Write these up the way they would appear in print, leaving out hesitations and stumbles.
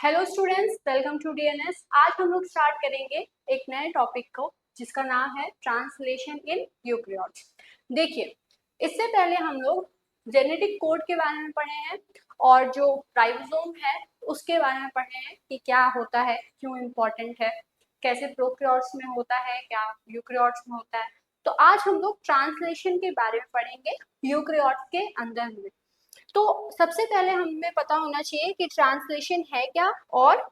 Hello students, welcome to DNS. आज हम लोग स्टार्ट करेंगे एक नए टॉपिक को जिसका नाम है ट्रांसलेशन इन यूकेरियोट्स। देखिए, इससे पहले हम लोग जेनेटिक कोड के बारे में पढ़े हैं और जो राइबोसोम है उसके बारे में पढ़े हैं कि क्या होता है, क्यों इम्पोर्टेंट है, कैसे प्रोकैरियोट्स में होता है, क्या यूकेरियोट्स में होता है। तो आज हम लोग ट्रांसलेशन के बारे में पढ़ेंगे यूकेरियोट्स के अंदर में। तो सबसे पहले हमें पता होना चाहिए कि ट्रांसलेशन है क्या और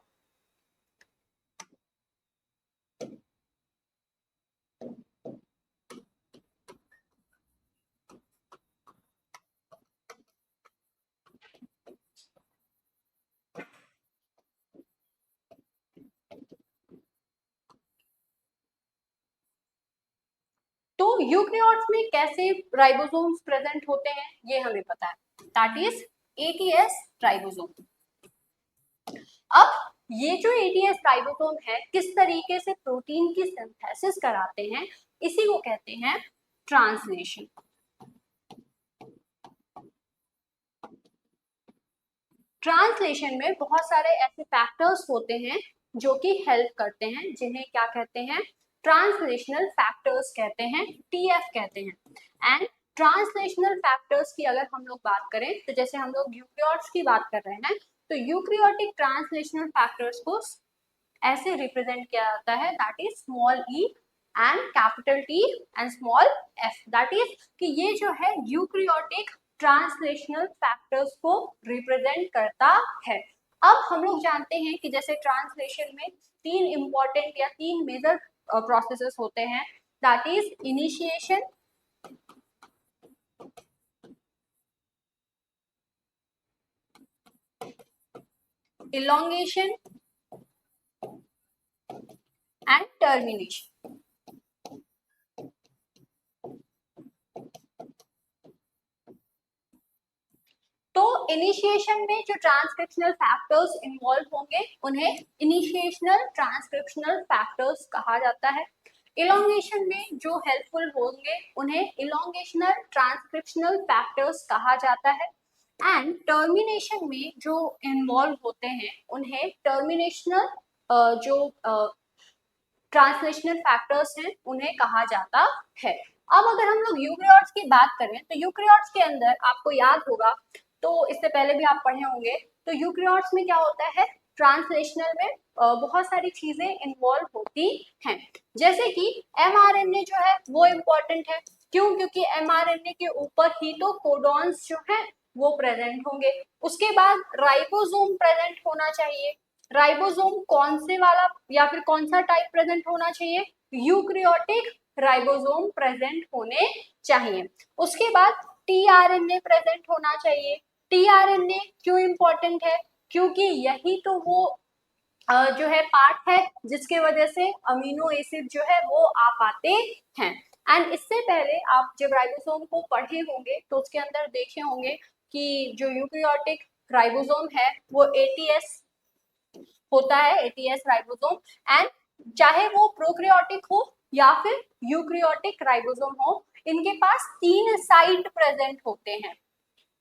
तो यूकेरियोट्स में कैसे राइबोसोम्स प्रेजेंट होते हैं ये हमें पता है, दैट इज एटीएस राइबोसोम। अब ये जो एटीएस राइबोसोम है किस तरीके से प्रोटीन की सिंथेसिस कराते हैं, इसी को कहते हैं ट्रांसलेशन। ट्रांसलेशन में बहुत सारे ऐसे फैक्टर्स होते हैं जो कि हेल्प करते हैं, जिन्हें क्या कहते हैं, ट्रांसलेशनल फैक्टर्स कहते हैं, टीएफ कहते हैं। एंड ट्रांसलेशनल फैक्टर्स की अगर हम लोग बात करें तो जैसे हम लोग यूकेरियोट्स की बात कर रहे हैं तो यूकेरियोटिक ट्रांसलेशनल फैक्टर्स को ऐसे रिप्रेजेंट किया जाता है, that is small E and capital T and small F. That is कि ये जो है यूकेरियोटिक ट्रांसलेशनल फैक्टर्स को रिप्रेजेंट करता है। अब हम लोग जानते हैं कि जैसे ट्रांसलेशन में तीन इंपॉर्टेंट या तीन मेजर प्रोसेसेस होते हैं, that is initiation, elongation and termination. तो इनिशिएशन में जो ट्रांसक्रिप्शनल फैक्टर्स इन्वॉल्व होंगे उन्हें इनिशिएशनल ट्रांसक्रिप्शनल फैक्टर्स कहा जाता है। इलोंगेशन में जो हेल्पफुल होंगे उन्हें इलोंगेशनल ट्रांसक्रिप्शनल फैक्टर्स कहा जाता है। एंड टर्मिनेशन में जो इन्वॉल्व होते हैं उन्हें टर्मिनेशनल जो ट्रांसलेशनल फैक्टर्स हैं उन्हें कहा जाता है। अब अगर हम लोग यूकेरियोट्स की बात करें तो यूकेरियोट्स के अंदर आपको याद होगा, तो इससे पहले भी आप पढ़े होंगे, तो यूकेरियोट्स में क्या होता है, ट्रांसलेशनल में बहुत सारी चीजें इन्वॉल्व होती हैं। जैसे कि एमआरएनए जो है वो इम्पोर्टेंट है। क्यों? क्योंकि एमआरएनए के ऊपर ही तो कोडॉन्स जो है वो प्रेजेंट होंगे। उसके बाद राइबोसोम प्रेजेंट होना चाहिए। राइबोसोम कौन से वाला या फिर कौन सा टाइप प्रेजेंट होना चाहिए, यूकेरियोटिक राइबोसोम प्रेजेंट होने चाहिए। उसके बाद टीआरएनए प्रेजेंट होना चाहिए। टीआरएनए क्यों इंपॉर्टेंट है? क्योंकि यही तो वो जो है पार्ट है जिसके वजह से अमीनो एसिड जो है वो आ पाते हैं। एंड इससे पहले आप जब राइबोसोम को पढ़े होंगे तो उसके अंदर देखे होंगे कि जो यूकेरियोटिक राइबोसोम है वो एटीएस होता है, एटीएस राइबोसोम। एंड चाहे वो प्रोकैरियोटिक हो या फिर यूकेरियोटिक राइबोसोम हो, इनके पास तीन साइट प्रेजेंट होते हैं,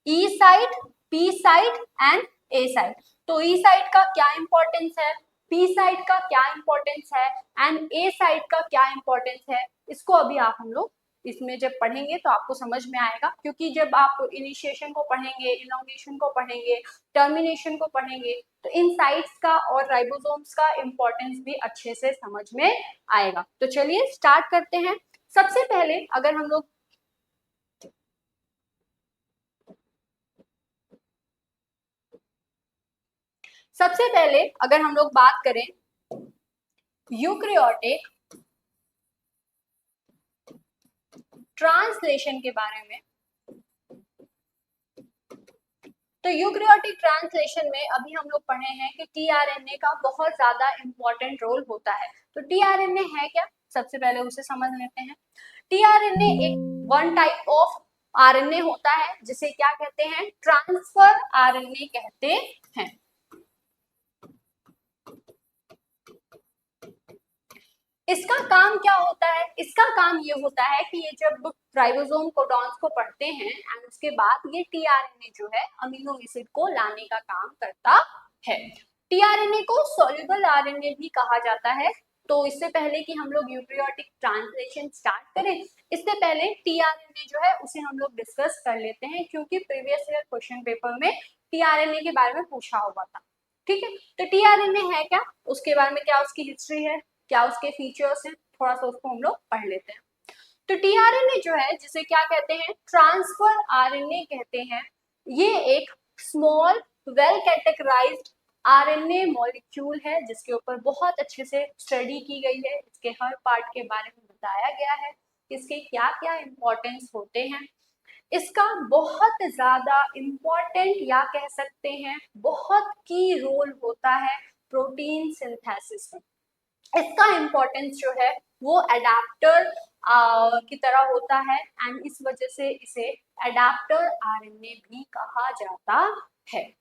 E site, P site and A site. तो ई साइट का क्या इंपॉर्टेंस है, पी साइट का क्या इंपॉर्टेंस है एंड ए साइट का क्या इंपॉर्टेंस है, इसको अभी आप हम लोग इसमें जब पढ़ेंगे तो आपको समझ में आएगा। क्योंकि जब आप इनिशिएशन को पढ़ेंगे, इलोंगेशन को पढ़ेंगे, टर्मिनेशन को पढ़ेंगे तो इन साइट्स का और राइबोसोम्स का इंपॉर्टेंस भी अच्छे से समझ में आएगा। तो चलिए स्टार्ट करते हैं। सबसे पहले अगर हम लोग बात करें यूकेरियोटिक ट्रांसलेशन के बारे में, तो यूकेरियोटिक ट्रांसलेशन में अभी हम लोग पढ़े हैं कि टीआरएनए का बहुत ज्यादा इंपॉर्टेंट रोल होता है। तो टीआरएनए है क्या, सबसे पहले उसे समझ लेते हैं। टीआरएनए एक वन टाइप ऑफ आरएनए होता है जिसे क्या कहते हैं, ट्रांसफर आरएनए कहते हैं। इसका काम क्या होता है, इसका काम ये होता है कि ये जब राइबोसोम कोडॉन्स को पढ़ते हैं एंड उसके बाद ये टीआरएनए जो है अमीनो एसिड को लाने का काम करता है। टीआरएनए को सॉल्युबल आरएनए भी कहा जाता है। तो इससे पहले कि हम लोग यूकेरियोटिक ट्रांसलेशन स्टार्ट करें, इससे पहले टीआरएनए जो है उसे हम लोग डिस्कस कर लेते हैं, क्योंकि प्रीवियस ईयर क्वेश्चन पेपर में टीआरएनए के बारे में पूछा हुआ था। ठीक है, तो टीआरएनए है क्या, उसके बारे में क्या उसकी हिस्ट्री है, क्या उसके फीचर्स हैं, थोड़ा सा उसको हम लोग पढ़ लेते हैं। तो टीआरएनए जो है, जिसे क्या कहते हैं, ट्रांसफर आरएनए कहते हैं। ये एक small well categorised RNA molecule है, जिसके ऊपर बहुत अच्छे से स्टडी की गई है, इसके हर पार्ट के बारे में बताया गया है, इसके क्या क्या इंपॉर्टेंस होते हैं। इसका बहुत ज्यादा इम्पोर्टेंट या कह सकते हैं बहुत की रोल होता है प्रोटीन सिंथेसिस में। इसका इम्पोर्टेंस जो है वो एडाप्टर की तरह होता है, एंड इस वजह से इसे एडाप्टर आरएनए भी कहा जाता है।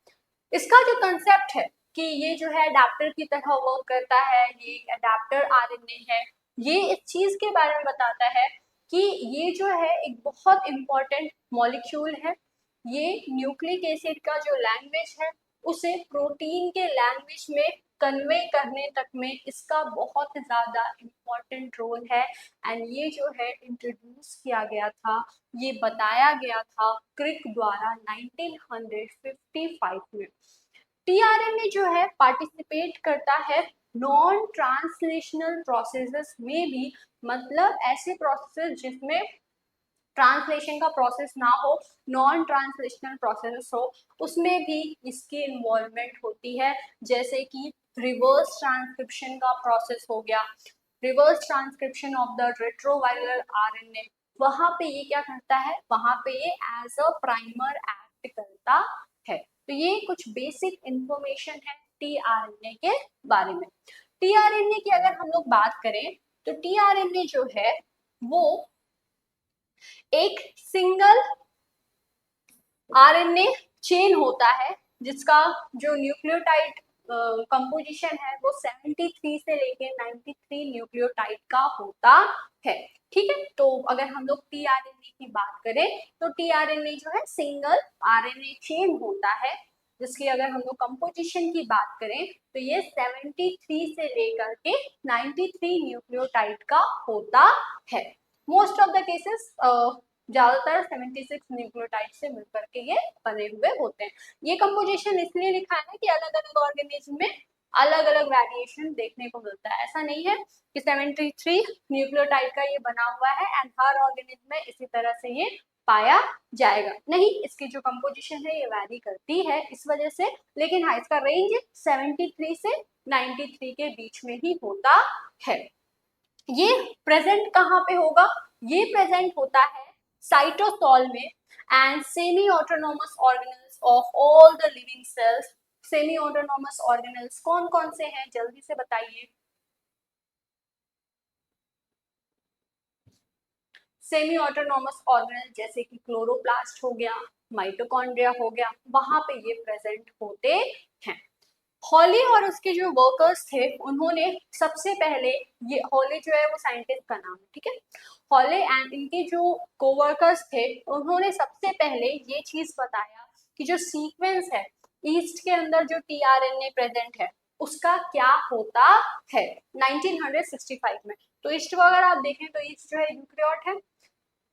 इसका जो कंसेप्ट है कि ये जो है एडाप्टर की तरह वर्क करता है, ये एडाप्टर आरएनए है, ये इस चीज के बारे में बताता है कि ये जो है एक बहुत इम्पोर्टेंट मॉलिक्यूल है। ये न्यूक्लिक एसिड का जो लैंग्वेज है उसे प्रोटीन के लैंग्वेज में कन्वे करने तक में इसका बहुत ज्यादा इम्पोर्टेंट रोल है। एंड ये जो है इंट्रोड्यूस किया गया था, ये बताया गया था क्रिक द्वारा 1955 में। टीआरएनए जो है पार्टिसिपेट करता है नॉन ट्रांसलेशनल प्रोसेसेस में भी, मतलब ऐसे प्रोसेसेस जिसमें ट्रांसलेशन का प्रोसेस ना हो, नॉन ट्रांसलेशनल प्रोसेस हो, उसमें भी इसकी इन्वॉल्वमेंट होती है। जैसे कि रिवर्स ट्रांसक्रिप्शन का प्रोसेस हो गया, reverse transcription of the retroviral RNA, वहां पे ये क्या करता है, वहां पे ये एज अ प्राइमर एक्ट करता है। तो ये कुछ बेसिक इंफॉर्मेशन है टीआरएनए के बारे में। टीआरएनए की अगर हम लोग बात करें तो टीआरएनए जो है वो एक सिंगल आरएनए चेन होता है, जिसका जो न्यूक्लियोटाइड कंपोजिशन है वो 73 से लेके 93 न्यूक्लियोटाइड का होता है। ठीक है, तो अगर हम लोग टीआरएनए की बात करें तो टीआरएनए जो है सिंगल आरएनए चेन होता है, जिसकी अगर हम लोग कंपोजिशन की बात करें तो ये 73 से लेकर के 93 न्यूक्लियोटाइड का होता है। मोस्ट ऑफ द केसेस ज्यादातर 76 न्यूक्लियोटाइड से मिलकर के ये बने हुए होते हैं। ये कंपोजिशन इसलिए लिखा है ना कि अलग अलग ऑर्गेनिज्म में अलग अलग वेरिएशन देखने को मिलता है। ऐसा नहीं है कि 73 न्यूक्लियोटाइड का ये बना हुआ है एंड हर ऑर्गेनिज्म में इसी तरह से ये पाया जाएगा, नहीं, इसकी जो कंपोजिशन है ये वैरी करती है इस वजह से। लेकिन हाँ, इसका रेंज 73 से 93 के बीच में ही होता है। ये प्रेजेंट कहाँ पे होगा, ये प्रेजेंट होता है साइटोसॉल में and semi autonomous organelles of all the living cells. Semi autonomous organelles कौन कौन से हैं, जल्दी से बताइए। सेमी ऑटोनॉमस ऑर्गेनल जैसे कि क्लोरोप्लास्ट हो गया, माइटोकॉन्ड्रिया हो गया, वहां पे ये प्रेजेंट होते हैं। हॉली और उसके जो वर्कर्स थे उन्होंने सबसे पहले, ये हॉली जो है वो साइंटिस्ट का नाम है, ठीक है, हॉली एंड इनके जो कोवर्कर्स थे उन्होंने सबसे पहले ये चीज बताया कि जो सीक्वेंस है ईस्ट के अंदर जो टीआरएनए प्रेजेंट है उसका क्या होता है 1965 में। तो ईस्ट को अगर आप देखें तो ईस्ट जो है यूक्रियोट है,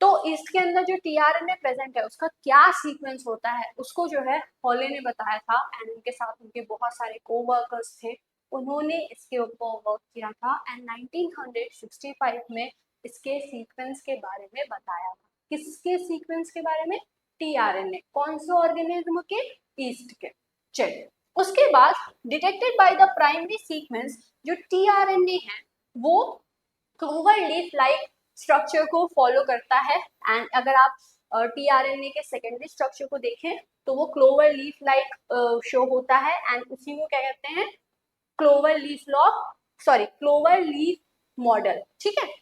तो इसके अंदर जो टीआरएनए प्रेजेंट है उसका क्या सीक्वेंस होता है उसको जो है हॉले ने बताया था, एंड उनके साथ उनके बहुत सारे कोवर्कर्स थे, उन्होंने इसके ऊपर वर्क किया था एंड 1965 में इसके सीक्वेंस के बारे में बताया था। किसके सीक्वेंस के बारे में, टीआरएनए, कौन से ऑर्गेनिज्म के, ईस्ट के। चलिए, उसके बाद detected by the primary sequence जो टीआरएनए है वो क्लोवर लीफ लाइक स्ट्रक्चर को फॉलो करता है। एंड अगर आप टीआरएनए के सेकेंडरी स्ट्रक्चर को देखें तो वो क्लोवर लीफ लाइक शो होता है एंड उसी को क्या कहते हैं, clover leaf law, sorry clover leaf model. ठीक है,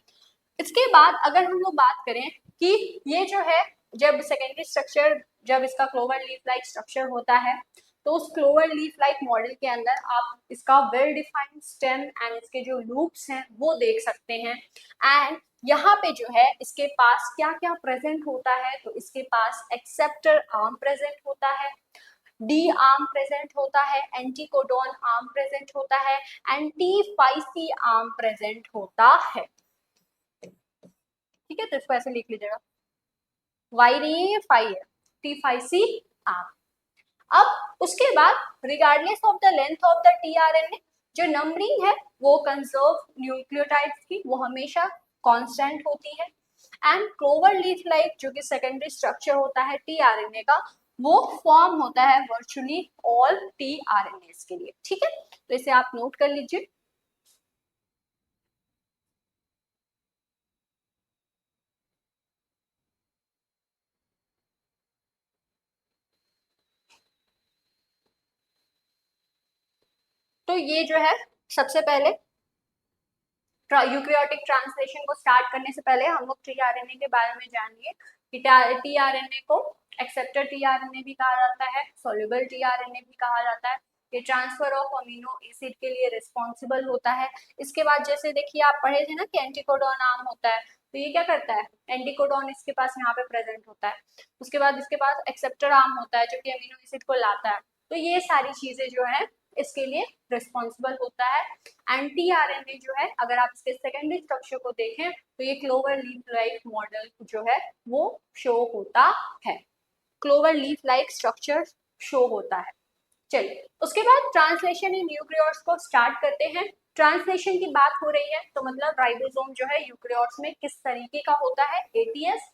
इसके बाद अगर हम लोग बात करें कि ये जो है जब सेकेंडरी स्ट्रक्चर, जब इसका क्लोवर लीफ लाइक स्ट्रक्चर होता है तो उस क्लोवर लीफ लाइक मॉडल के अंदर आप इसका वेल डिफाइंड स्टेम एंड इसके जो लूप्स हैं वो देख सकते हैं। एंड यहाँ पे जो है इसके पास क्या क्या प्रेजेंट होता है, तो इसके पास एक्सेप्टर आर्म प्रेजेंट होता है, डी आर्म प्रेजेंट होता है, एंटीकोडॉन आर्म प्रेजेंट होता है, एंटीफाइसी आर्म प्रेजेंट होता है। ठीक है, तो इसको ऐसे लिख लीजिएगा, वाई फाई टी फाई सी आर्म। अब उसके बाद regardless of the length of the tRNA, जो नंबरिंग है वो कंजर्व न्यूक्लियोटाइड्स की वो हमेशा कांस्टेंट होती है। एंड क्लोवर लीफ लाइक जो कि सेकेंडरी स्ट्रक्चर होता है टीआरएनए का, वो फॉर्म होता है वर्चुअली ऑल टीआरएनए के लिए। ठीक है, तो इसे आप नोट कर लीजिए। तो ये जो है सबसे पहले यूकैरियोटिक ट्रांसलेशन को स्टार्ट करने से पहले हम लोग टीआरएनए के बारे में जानिए कि टीआरएनए को एक्सेप्टर टीआरएनए भी कहा जाता है, सोल्यूबल टीआरएनए भी कहा जाता है। ये ट्रांसफर ऑफ अमीनो एसिड के लिए रिस्पॉन्सिबल होता है। इसके बाद जैसे देखिए आप पढ़े थे ना कि एंटीकोडॉन आर्म होता है, तो ये क्या करता है, एंटीकोडॉन इसके पास यहाँ पे प्रेजेंट होता है। उसके बाद इसके पास एक्सेप्टर आर्म होता है जो कि अमीनो एसिड को लाता है। तो ये सारी चीजें जो है इसके लिए रिस्पॉन्सिबल होता है। एंटी आरएनए जो है, अगर आप इसके सेकेंडरी स्ट्रक्चर को देखें तो ये क्लोवर लीफ लाइक मॉडल जो है वो शो होता है, clover leaf like structure show होता है। चलिए उसके बाद ट्रांसलेशन इन यूकैरियोट्स को स्टार्ट करते हैं। ट्रांसलेशन की बात हो रही है तो मतलब राइबोसोम जो है यूकैरियोट्स में किस तरीके का होता है, एटीएस।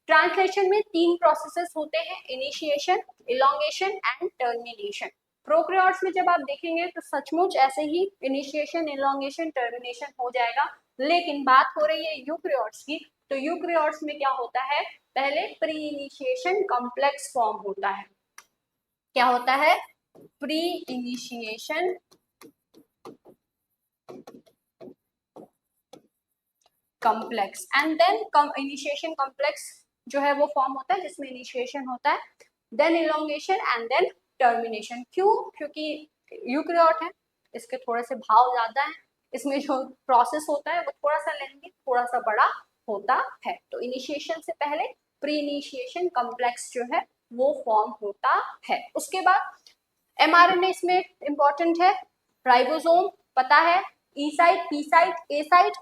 ट्रांसलेशन में 3 प्रोसेसेस होते हैं, initiation, elongation and termination. Prokaryotes में जब आप देखेंगे तो सचमुच ऐसे ही इनिशिएशन, इलोंगेशन, टर्मिनेशन हो जाएगा। लेकिन बात हो रही है यूकैरियोट्स की, तो यूकैरियोट्स में क्या होता है, पहले प्री इनिशिएशन कॉम्प्लेक्स फॉर्म होता है। क्या होता है, pre initiation complex and then initiation complex जो है वो फॉर्म होता है जिसमें इनिशिएशन होता है, then elongation and then termination. क्यों, क्योंकि यूकैरियोट है, इसके थोड़े से भाव ज्यादा है, इसमें जो प्रोसेस होता है वो थोड़ा सा लेंथी, थोड़ा सा बड़ा होता है। तो इनिशिएशन से पहले प्री इनिशिएशन कॉम्प्लेक्स जो है वो फॉर्म होता है। उसके बाद एमआरएनए इसमें इंपॉर्टेंट है, राइबोसोम पता है, ई साइट, पी साइट, ए साइट,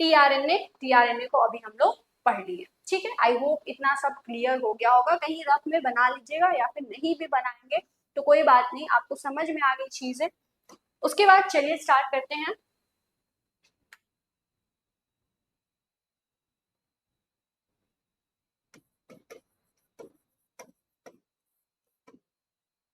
टीआरएनए को अभी हम लोग पढ़ लिए। ठीक है, आई होप इतना सब क्लियर हो गया होगा। कहीं रफ में बना लीजिएगा या फिर नहीं भी बनाएंगे तो कोई बात नहीं, आपको समझ में आ गई चीजें। उसके बाद चलिए स्टार्ट करते हैं।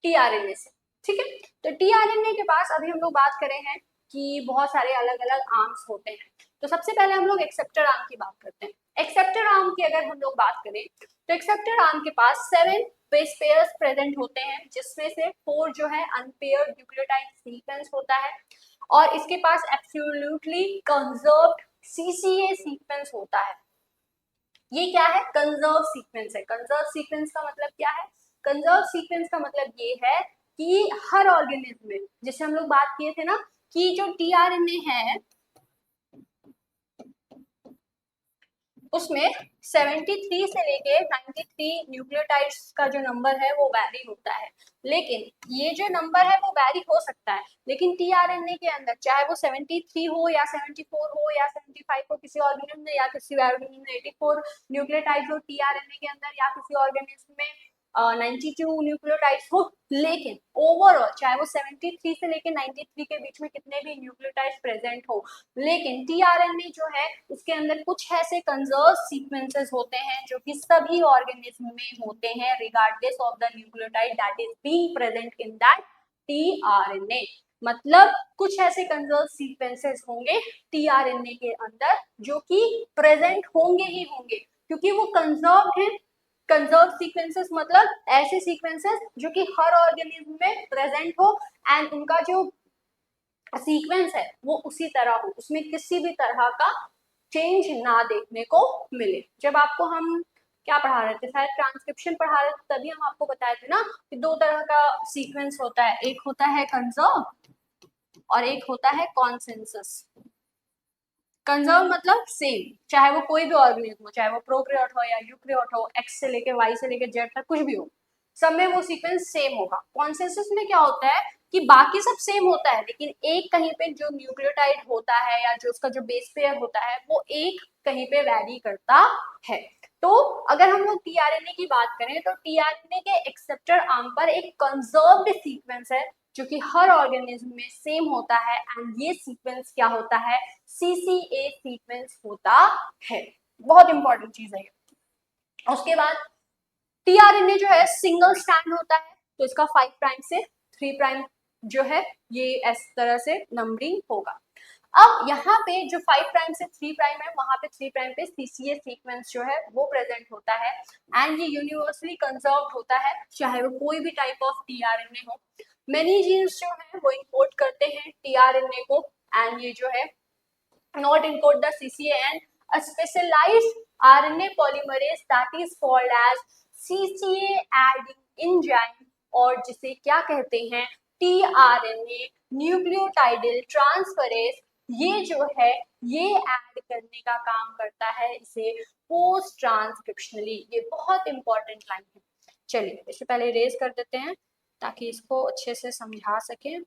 टीआरएनए से, ठीक है, तो टीआरएनए के पास अभी हम लोग बात करें हैं कि बहुत सारे अलग अलग आर्म्स होते हैं। तो सबसे पहले हम लोग एक्सेप्टर आर्म की बात करते हैं। एक्सेप्टर आर्म की अगर हम लोग बात करें तो एक्सेप्टर आर्म के पास 7 बेस पेयर्स प्रेजेंट होते हैं, जिसमें से 4 जो है अनपेयर्ड न्यूक्लियोटाइड सीक्वेंस होता है, और इसके पास एब्सोल्युटली कंजर्व्ड सीसीए सीक्वेंस होता है। ये क्या है, कंजर्व सीक्वेंस है। कंजर्व सीक्वेंस का मतलब क्या है, कंजर्व सीक्वेंस का मतलब ये है कि हर ऑर्गेनिज्म में, जैसे हम लोग बात किए थे ना कि जो टीआरएनए है उसमें 73 से लेके 93 न्यूक्लियोटाइड्स का जो नंबर है वो वैरी होता है। लेकिन ये जो नंबर है वो वैरी हो सकता है, लेकिन टीआरएनए के अंदर चाहे वो 73 हो या 74 हो या 75 हो, किसी ऑर्गेनिज्म में या किसी ऑर्गेनिज्म में 84 न्यूक्लियोटाइड्स हो टीआरएनए के अंदर, या किसी ऑर्गेनिज्म में 92 न्यूक्लियोटाइड्स हो, लेकिन ओवरऑल चाहे वो 73 से लेके 93 के बीच में कितने भी न्यूक्लियोटाइड्स प्रेजेंट हो, लेकिन टीआरएनए जो है उसके अंदर कुछ ऐसे कंजर्व सीक्वेंसेस होते हैं जो कि सभी ऑर्गेनिज्म में होते हैं, regardless of the nucleotide that is being present in that tRNA. मतलब कुछ ऐसे कंजर्व सीक्वेंसेस होंगे टीआरएनए के अंदर जो कि प्रेजेंट होंगे ही होंगे, क्योंकि वो कंजर्व है। कंजर्व सीक्वेंसेस मतलब ऐसे सीक्वेंसेस जो कि हर ऑर्गेनिज्म में प्रेजेंट हो एंड उनका जो सीक्वेंस है वो उसी तरह हो, उसमें किसी भी तरह का चेंज ना देखने को मिले। जब आपको हम क्या पढ़ा रहे थे, शायद ट्रांसक्रिप्शन पढ़ा रहे थे, तभी हम आपको बताए थे ना कि 2 तरह का सीक्वेंस होता है, एक होता है कंजर्व और एक होता है कॉन्सेंसस। कंजर्व मतलब सेम, चाहे वो कोई भी ऑर्गेनिज्म हो, चाहे वो प्रोकैरियोट हो या यूकैरियोट हो, एक्स से लेके वाई से लेके जेड तक कुछ भी हो, सब में वो सीक्वेंस सेम होगा। कॉन्सेंसस में क्या होता है कि बाकी सब सेम होता है, लेकिन एक कहीं पे जो न्यूक्लियोटाइड होता है या जो उसका जो बेस पेयर होता है वो एक कहीं पे वैरी करता है। तो अगर हम लोग टीआरएनए की बात करें तो टीआरएनए के एक्सेप्टर आर्म पर एक कंजर्व्ड सीक्वेंस है जो कि हर ऑर्गेनिज्म में सेम होता है, एंड ये सीक्वेंस क्या होता है, सीसीए सीक्वेंस होता है। बहुत इंपॉर्टेंट चीज है ये। उसके बाद टीआरएनए जो है सिंगल स्ट्रैंड होता है, तो इसका 5 प्राइम से 3 प्राइम जो है ये इस तरह से नंबरिंग होगा। अब यहाँ पे जो 5 प्राइम से 3 प्राइम है वहां पे 3 प्राइम पे सीसीए सीक्वेंस जो है वो प्रेजेंट होता है, एंड ये यूनिवर्सली कंजर्व्ड होता है चाहे वो कोई भी टाइप ऑफ टीआरएनए हो। मेनी जीन्स जो है वो इंपोर्ट करते हैं टीआरएनए को, एंड ये जो है not encode the CCA, and a specialized RNA polymerase that is called as CCA adding enzyme, और जिसे क्या कहते हैं tRNA न्यूक्लियोटाइडल ट्रांसफरेज, ये जो है ये ऐड करने का काम करता है इसे पोस्ट ट्रांसक्रिप्शनली। ये बहुत इंपॉर्टेंट लाइन है। चलिए इससे पहले रेज कर देते हैं ताकि इसको अच्छे से समझा सकें।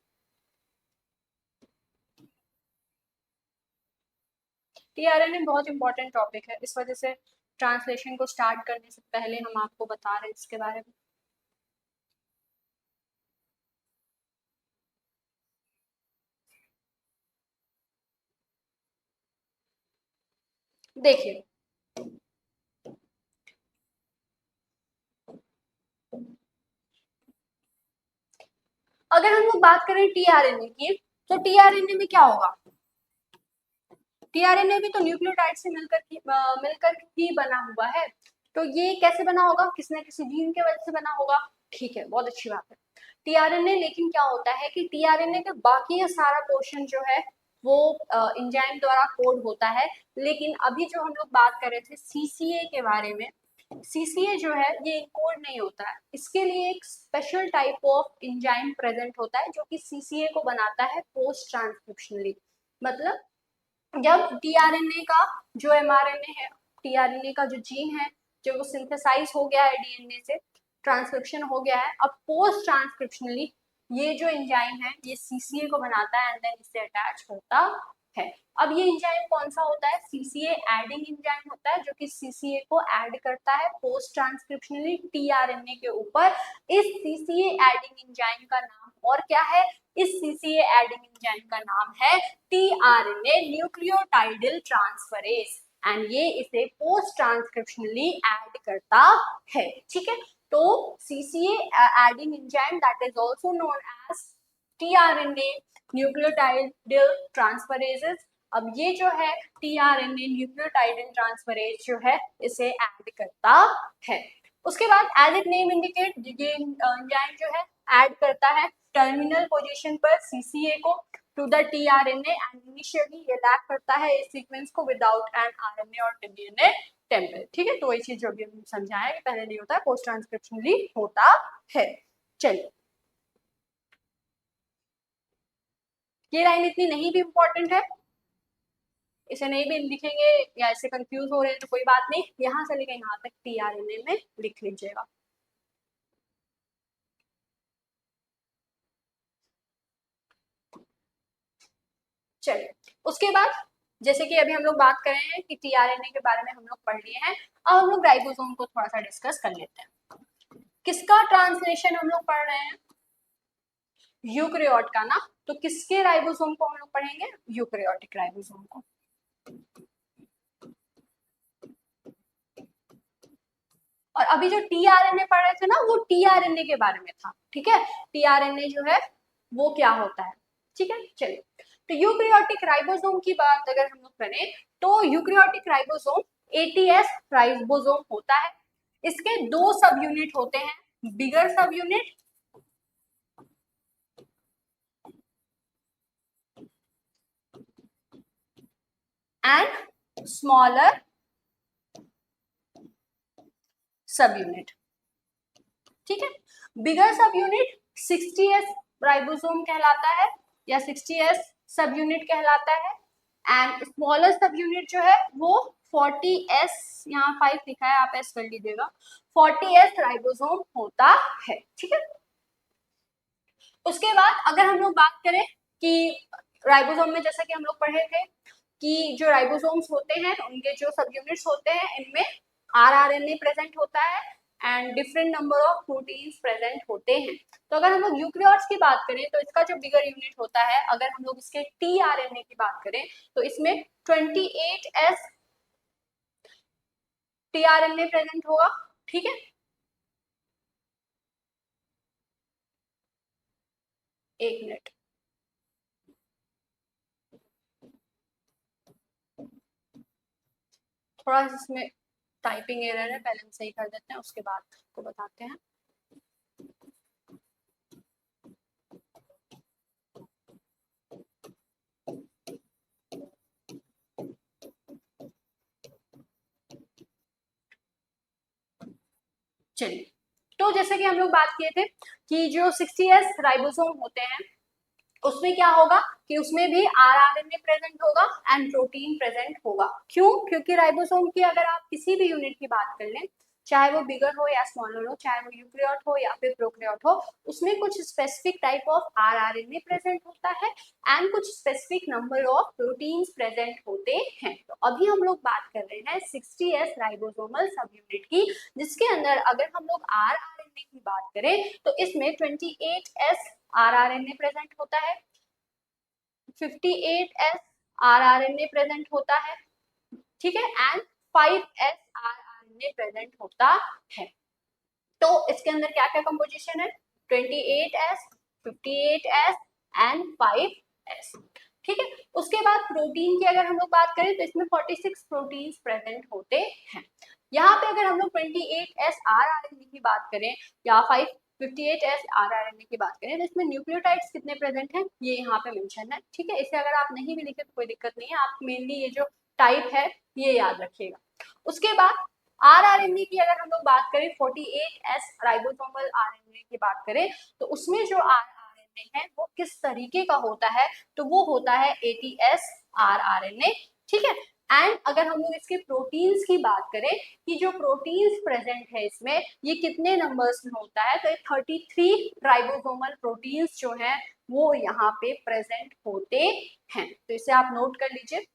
टीआरएनए बहुत इंपॉर्टेंट टॉपिक है, इस वजह से ट्रांसलेशन को स्टार्ट करने से पहले हम आपको बता रहे हैं इसके बारे में। देखिए अगर हम लोग बात करें टीआरएनए की, तो टीआरएनए में क्या होगा, टीआरएनए भी तो न्यूक्लियोटाइड से मिलकर ही बना हुआ है। तो ये कैसे बना होगा, किसी न किसी जीन के वजह से बना होगा। ठीक है, बहुत अच्छी बात है। टीआरएनए लेकिन क्या होता है कि टीआरएनए का बाकी का सारा पोर्शन जो है वो एंजाइम द्वारा कोड होता है, लेकिन अभी जो हम लोग बात कर रहे थे सीसीए के बारे में, सीसीए जो है ये कोड नहीं होता है, इसके लिए एक special type of enzyme present होता है जो कि सीसीए को बनाता है पोस्ट ट्रांसक्रिप्शनली। मतलब जब टीआरएनए का जो एमआरएनए है, टीआरएनए का जो जीन है जो वो सिंथेसाइज हो गया है डीएनए से, ट्रांसक्रिप्शन हो गया है, अब पोस्ट ट्रांसक्रिप्शनली ये जो एंजाइम है ये सीसीए को बनाता है एंड देन इससे अटैच होता है। अब ये एंजाइम कौन सा होता है, सीसीए एडिंग एंजाइम होता है जो कि सीसीए को ऐड करता है पोस्ट ट्रांसक्रिप्शनली टीआरएनए के ऊपर। इस सीसीए एडिंग एंजाइम का नाम और क्या है, इस सीसीए एडिंग एंजाइम का नाम है टीआरएनए न्यूक्लियोटाइडल ट्रांसफरेज, एंड ये इसे पोस्ट ट्रांसक्रिप्शनली ऐड करता है। ठीक है, तो CCA adding enzyme that is also known as tRNA nucleotidyl transferases. अब ये जो है टीआरएनए न्यूक्लियोटाइडल ट्रांसफरेज जो है इसे ऐड करता है। उसके बाद एज इट नेम इंडिकेट ये एंजाइम जो है ऐड करता है टर्मिनल पोजीशन पर सीसीए को to the tRNA, and initially ये लैक करता है इस सीक्वेंस को विदाउट एन आरएनए और डीएनए टेम्पलेट। ठीक है, तो ये चीज जो भी हमने समझाया कि पहले नहीं होता है, पोस्ट ट्रांसक्रिप्शनली होता है। चलिए ये लाइन इतनी नहीं भी इंपॉर्टेंट है, इसे नहीं भी लिखेंगे या ऐसे कंफ्यूज हो रहे हैं तो कोई बात नहीं, यहाँ से लेकर यहाँ तक टीआरएनए में लिख लीजिएगा। चलिए उसके बाद जैसे कि अभी हम लोग बात कर रहे हैं कि टीआरएनए के बारे में हम लोग पढ़ लिए हैं, अब हम लोग राइबोसोम को थोड़ा सा डिस्कस कर लेते हैं। किसका ट्रांसलेशन हम लोग पढ़ रहे हैं, यूकैरियोट का ना, तो किसके राइबोसोम को हम लोग पढ़ेंगे, यूकैरियोटिक राइबोसोम को। और अभी जो टीआरएनए पढ़ रहे थे ना वो टीआरएनए के बारे में था। ठीक है, टीआरएनए जो है वो क्या होता है। ठीक है, चलिए तो यूकैरियोटिक राइबोसोम की बात अगर हम लोग करें तो यूकैरियोटिक राइबोसोम एटीएस राइबोसोम होता है। इसके दो सब यूनिट होते हैं, bigger subunit and smaller subunit. ठीक है, बिगर सब यूनिट 60S राइबोसोम कहलाता है या 60S सब यूनिट कहलाता है, एंड स्मॉलर सब यूनिट जो है वो 40s, यहाँ 5 लिखा है, आप एस कर लीजिएगा, 40s राइबोसोम होता है, ठीक है। उसके बाद अगर हम लोग बात करें कि राइबोसोम में जैसा कि हम लोग पढ़े थे कि जो राइबोसोम्स होते हैं उनके जो सब यूनिट्स होते हैं इनमें आरआरएनए प्रेजेंट होता है and different number of proteins present होते हैं। तो अगर हम लोग यूकेरियोट्स की बात करें तो इसका जो बिगर यूनिट होता है, अगर हम लोग इसके टीआरएनए की बात करें तो इसमें 28s टीआरएनए प्रेजेंट होगा, ठीक है। एक मिनट, थोड़ा इसमें टाइपिंग एरर है, पहले हम सही कर देते हैं उसके बाद आपको बताते हैं। चलिए, तो जैसे कि हम लोग बात किए थे कि जो 60s राइबोसोम होते हैं उसमें क्या होगा कि उसमें भी आरआरएनए प्रेजेंट होगा एंड प्रोटीन प्रेजेंट होगा। क्यों? क्योंकि राइबोसोम की अगर आप किसी भी यूनिट की बात कर लें, चाहे वो बिगर हो या स्मॉलर हो, चाहे वो यूकेरियोट हो या फिर प्रोकैरियोट हो, उसमें कुछ specific type of rRNA present होता है एंड कुछ specific number of proteins present होते हैं। तो अभी हम लोग बात कर रहे हैं 60s राइबोसोमल सब यूनिट की, जिसके अंदर अगर हम लोग आरआरएनए की बात करें तो इसमें 28s आरआरएनए प्रेजेंट होता है, 58s आरआरएनए प्रेजेंट होता है, ठीक है, एंड 5s आरआरएनए प्रेजेंट होता है। तो इसके अंदर क्या क्या कंपोजिशन है? 28s, 58s एंड 5s, ठीक है। उसके बाद प्रोटीन की अगर हम लोग बात करें तो इसमें 46 प्रोटीन्स प्रेजेंट होते हैं। यहाँ पे अगर हम लोग 28s आरआरएनए की बात करें या 58s आरआरएनए की बात करें तो इसमें न्यूक्लियोटाइड्स कितने प्रेजेंट हैं ये यहाँ पे मेंशन है, ठीक है। इसे अगर आप नहीं भी लिखे तो कोई दिक्कत नहीं है, आप मेनली ये जो टाइप है ये याद रखिएगा। उसके बाद आरआरएनए की अगर हम लोग बात करें 48s राइबोसोमल आरएनए की बात करें तो उसमें जो आरआरएनए है वो किस तरीके का होता है, तो वो होता है 80s आरआरएनए, ठीक है। एंड अगर हम लोग इसके प्रोटीन्स की बात करें कि जो प्रोटीन्स प्रेजेंट है इसमें ये कितने नंबर्स में होता है, तो 33 राइबोसोमल प्रोटीन्स जो है वो यहाँ पे प्रेजेंट होते हैं। तो इसे आप नोट कर लीजिए।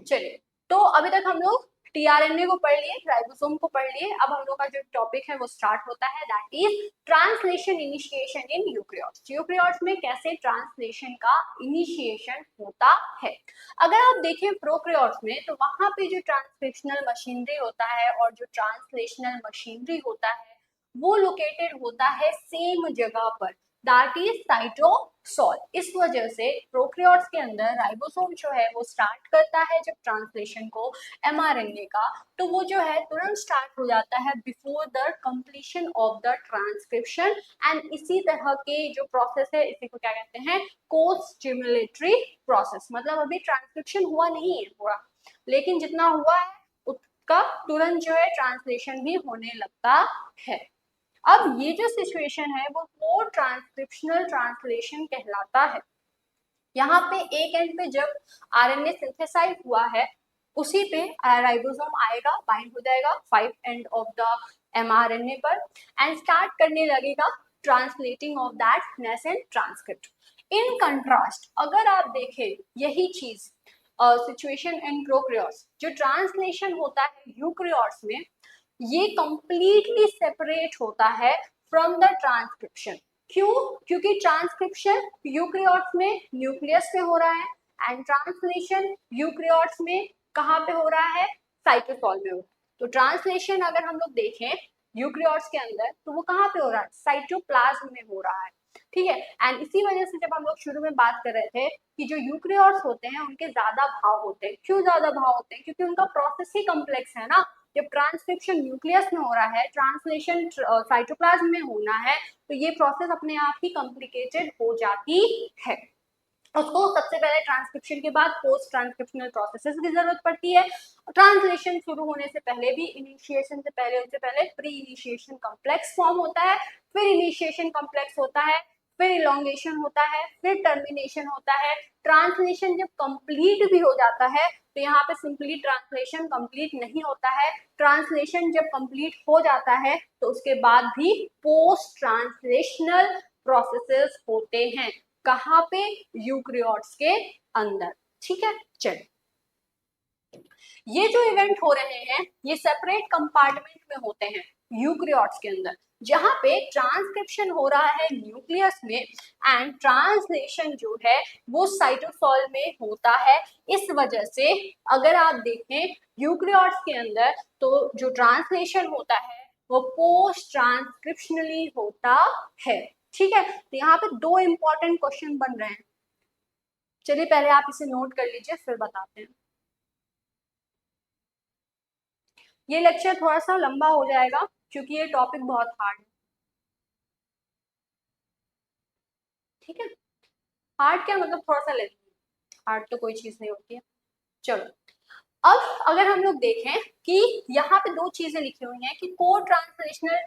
चलिए, तो अभी तक हम लोग टीआरएनए को पढ़ लिए, राइबोसोम को पढ़ लिए। अब हम लोग का जो टॉपिक है वो स्टार्ट होता है, that is translation initiation in eukaryotes. Eukaryotes में कैसे ट्रांसलेशन का इनिशिएशन होता है। अगर आप देखें प्रोकैरियोट्स में तो वहां पे जो ट्रांसक्रिप्शनल मशीनरी होता है और जो ट्रांसलेशनल मशीनरी होता है वो लोकेटेड होता है सेम जगह पर, दैट इज साइटोसोल। इस वजह से प्रोकैरियोट्स के अंदर राइबोसोम जो है वो स्टार्ट करता है जब ट्रांसलेशन को एमआरएनए का, तो वो जो है तुरंत स्टार्ट हो जाता है before the completion of the transcription. And इसी तरह के जो प्रोसेस है इसी को क्या कहते हैं, को-स्टिमुलेटरी प्रोसेस। मतलब अभी ट्रांसक्रिप्शन हुआ नहीं है पूरा, लेकिन जितना हुआ है उसका तुरंत जो है ट्रांसलेशन भी होने लगता है। अब ये जो सिचुएशन है वो कोर ट्रांसक्रिप्शनल ट्रांसलेशन कहलाता है। यहाँ पे एक एंड पे जब आरएनए सिंथेसाइज हुआ है उसी पे राइबोसोम आएगा, बाइंड हो जाएगा 5 एंड ऑफ द एमआरएनए पर एंड स्टार्ट करने लगेगा translating of that nascent transcript. In contrast अगर आप देखें यही चीज सिचुएशन इन प्रोकैरियोट्स, जो ट्रांसलेशन होता है यूकेरियोट्स में ये कंप्लीटली सेपरेट होता है फ्रॉम द ट्रांसक्रिप्शन। क्यों? क्योंकि ट्रांसक्रिप्शन यूकेरियोट्स में न्यूक्लियस पे हो रहा है एंड ट्रांसलेशन यूकेरियोट्स में कहाँ पे हो रहा है, साइटोसोल में हो रहा है। तो ट्रांसलेशन अगर हम लोग देखें यूकेरियोट्स के अंदर तो वो कहाँ पे हो रहा है, साइटोप्लाज्म में हो रहा है, ठीक है। एंड इसी वजह से जब हम लोग शुरू में बात कर रहे थे कि जो यूकेरियोट्स होते हैं उनके ज्यादा भाव होते हैं। क्यों ज्यादा भाव होते हैं? क्योंकि उनका प्रोसेस ही कॉम्प्लेक्स है ना। जब ट्रांसक्रिप्शन न्यूक्लियस में हो रहा है, ट्रांसलेशन साइटोप्लाज्म में होना है, तो ये प्रोसेस अपने आप ही कॉम्प्लिकेटेड हो जाती है। उसको सबसे पहले ट्रांसक्रिप्शन के बाद पोस्ट ट्रांसक्रिप्शनल प्रोसेसेस की जरूरत पड़ती है। ट्रांसलेशन शुरू होने से पहले भी, इनिशिएशन से पहले, उससे पहले प्री इनिशिएशन कॉम्प्लेक्स फॉर्म होता है, फिर इनिशिएशन कॉम्प्लेक्स होता है, फिर इलोंगेशन होता है, फिर टर्मिनेशन होता है। ट्रांसलेशन जब कंप्लीट भी हो जाता है तो यहाँ पे सिंपली ट्रांसलेशन कंप्लीट नहीं होता है। ट्रांसलेशन जब कंप्लीट हो जाता है तो उसके बाद भी पोस्ट ट्रांसलेशनल प्रोसेसेस होते हैं। कहाँ पे? यूक्रियोट्स के अंदर। ठीक है, चलिए ये जो इवेंट हो रहे हैं ये सेपरेट कंपार्टमेंट में होते हैं यूक्रियोट्स के अंदर, जहां पे ट्रांसक्रिप्शन हो रहा है न्यूक्लियस में एंड ट्रांसलेशन जो है वो साइटोसॉल में होता है। इस वजह से अगर आप देखें यूक्रियोट्स के अंदर तो जो ट्रांसलेशन होता है वो पोस्ट ट्रांसक्रिप्शनली होता है। ठीक है, तो यहाँ पे दो इंपॉर्टेंट क्वेश्चन बन रहे हैं। चलिए पहले आप इसे नोट कर लीजिए फिर बताते हैं। ये लेक्चर थोड़ा सा लंबा हो जाएगा क्योंकि ये टॉपिक बहुत हार्ड है। ठीक है, हार्ड क्या मतलब थोड़ा सा लेंथी, हार्ड तो कोई चीज नहीं होती है। चलो अब अगर हम लोग देखें कि यहाँ पे दो चीजें लिखी हुई हैं कि को transcriptional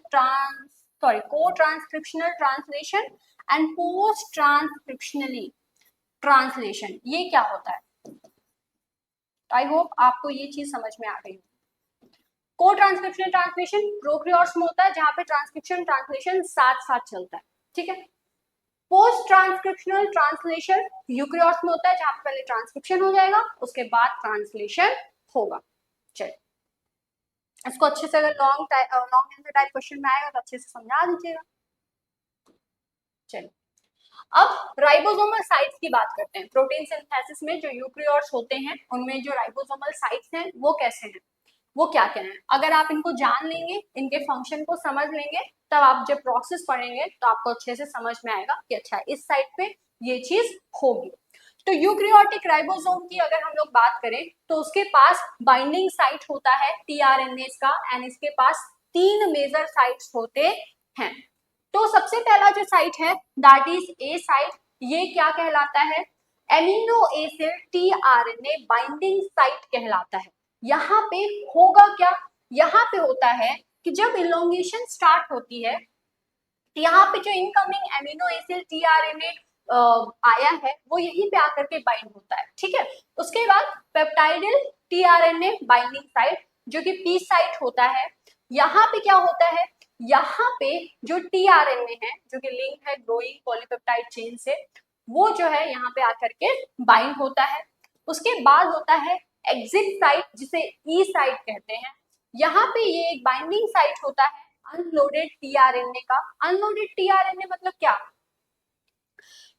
translation and post transcriptionally translation, ये क्या होता है? आई होप आपको ये चीज समझ में आ गई। को ट्रांसक्रिप्शनल ट्रांसलेशन प्रोकैरियोट्स में होता है जहां पे ट्रांसक्रिप्शन ट्रांसलेशन साथ साथ चलता है। ठीक है, पोस्ट ट्रांसक्रिप्शनल ट्रांसलेशन यूकैरियोट्स में होता है जहां पे पहले ट्रांसक्रिप्शन हो जाएगा उसके बाद ट्रांसलेशन होगा। चलिए इसको अच्छे से, अगर लॉन्ग आंसर टाइप क्वेश्चन में आएगा तो अच्छे से समझा दीजिएगा। चलिए अब राइबोसोमल साइट्स की बात करते हैं। प्रोटीन सिंथेसिस में जो यूकैरियोट्स होते हैं उनमें जो राइबोसोमल साइट्स हैं वो कैसे हैं, वो क्या क्या है। अगर आप इनको जान लेंगे, इनके फंक्शन को समझ लेंगे, तब आप जब प्रोसेस पढ़ेंगे तो आपको अच्छे से समझ में आएगा कि अच्छा इस साइड पे ये चीज होगी। तो यूकैरियोटिक राइबोसोम की अगर हम लोग बात करें तो उसके पास बाइंडिंग साइट होता है टीआरएनए का एंड इसके पास 3 मेजर साइट्स होते हैं। तो सबसे पहला जो साइट है दैट इज ए साइट, ये क्या कहलाता है? Amino acid tRNA binding site कहलाता है। यहाँ पे होगा क्या? यहाँ पे होता है कि जब इलोंगेशन स्टार्ट होती है तो यहाँ पे जो इनकमिंग एमिनो एसिड टीआरएनए आया है वो यहीं पे आकर के बाइंड होता है। ठीक है, उसके बाद पेप्टाइडिल टीआरएनए बाइंडिंग साइट जो कि पी साइट होता है, यहाँ पे क्या होता है? यहाँ पे जो टीआरएनए है जो कि लिंक है ग्रोइंग पॉलीपेप्टाइड चेन से, वो जो है यहाँ पे आकर के बाइंड होता है। उसके बाद होता है एग्जिट साइट जिसे ई साइट कहते हैं। यहाँ पे ये एक बाइंडिंग साइट होता है अनलोडेड टीआरएनए का। अनलोडेड टीआरएनए मतलब क्या?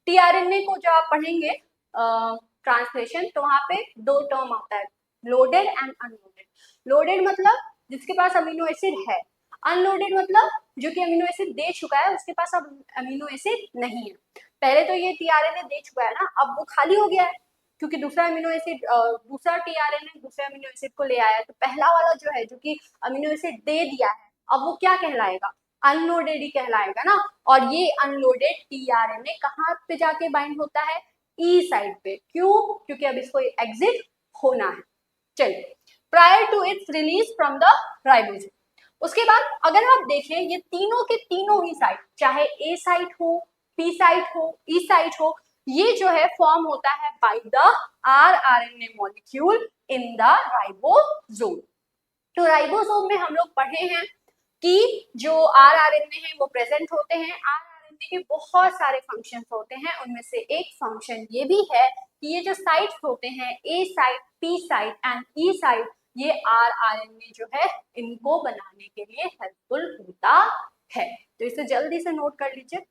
टीआरएनए को जो आप पढ़ेंगे ट्रांसलेशन तो वहां पे दो टर्म आता है, लोडेड एंड अनलोडेड। लोडेड मतलब जिसके पास अमीनो एसिड है, अनलोडेड मतलब जो कि अमीनो एसिड दे चुका है उसके पास अब अमीनो एसिड नहीं है। पहले तो ये टीआरएनए दे चुका है ना, अब वो खाली हो गया है क्योंकि दूसरा अमीनो एसिड दूसरा टीआरएनए दूसरे अमीनो एसिड को ले आया। तो पहला वाला जो है जो कि अमीनो एसिड दे दिया है अब वो क्या कहलाएगा? अनलोडेड ही कहलाएगा ना। और ये अनलोडेड टीआरएनए कहाँ पे जाके बाइंड होता है? ई साइड पे। क्यों? क्योंकि अब इसको एग्जिट होना है। चलिए prior to its release from the ribosome. उसके बाद अगर आप देखें ये तीनों के तीनों ही साइट, चाहे ए साइट हो, पी साइट हो, ई साइट हो, ये जो है फॉर्म होता है by the rRNA molecule in the ribosome. तो राइबोसोम में हम लोग पढ़े हैं कि जो आरआरएनए है वो प्रेजेंट होते हैं। आरआरएनए के बहुत सारे फंक्शंस होते हैं, उनमें से एक फंक्शन ये भी है कि ये जो साइट्स होते हैं A site, P site and E site, ये आरआरएनए जो है इनको बनाने के लिए हेल्पफुल होता है। तो इसे जल्दी से नोट कर लीजिए।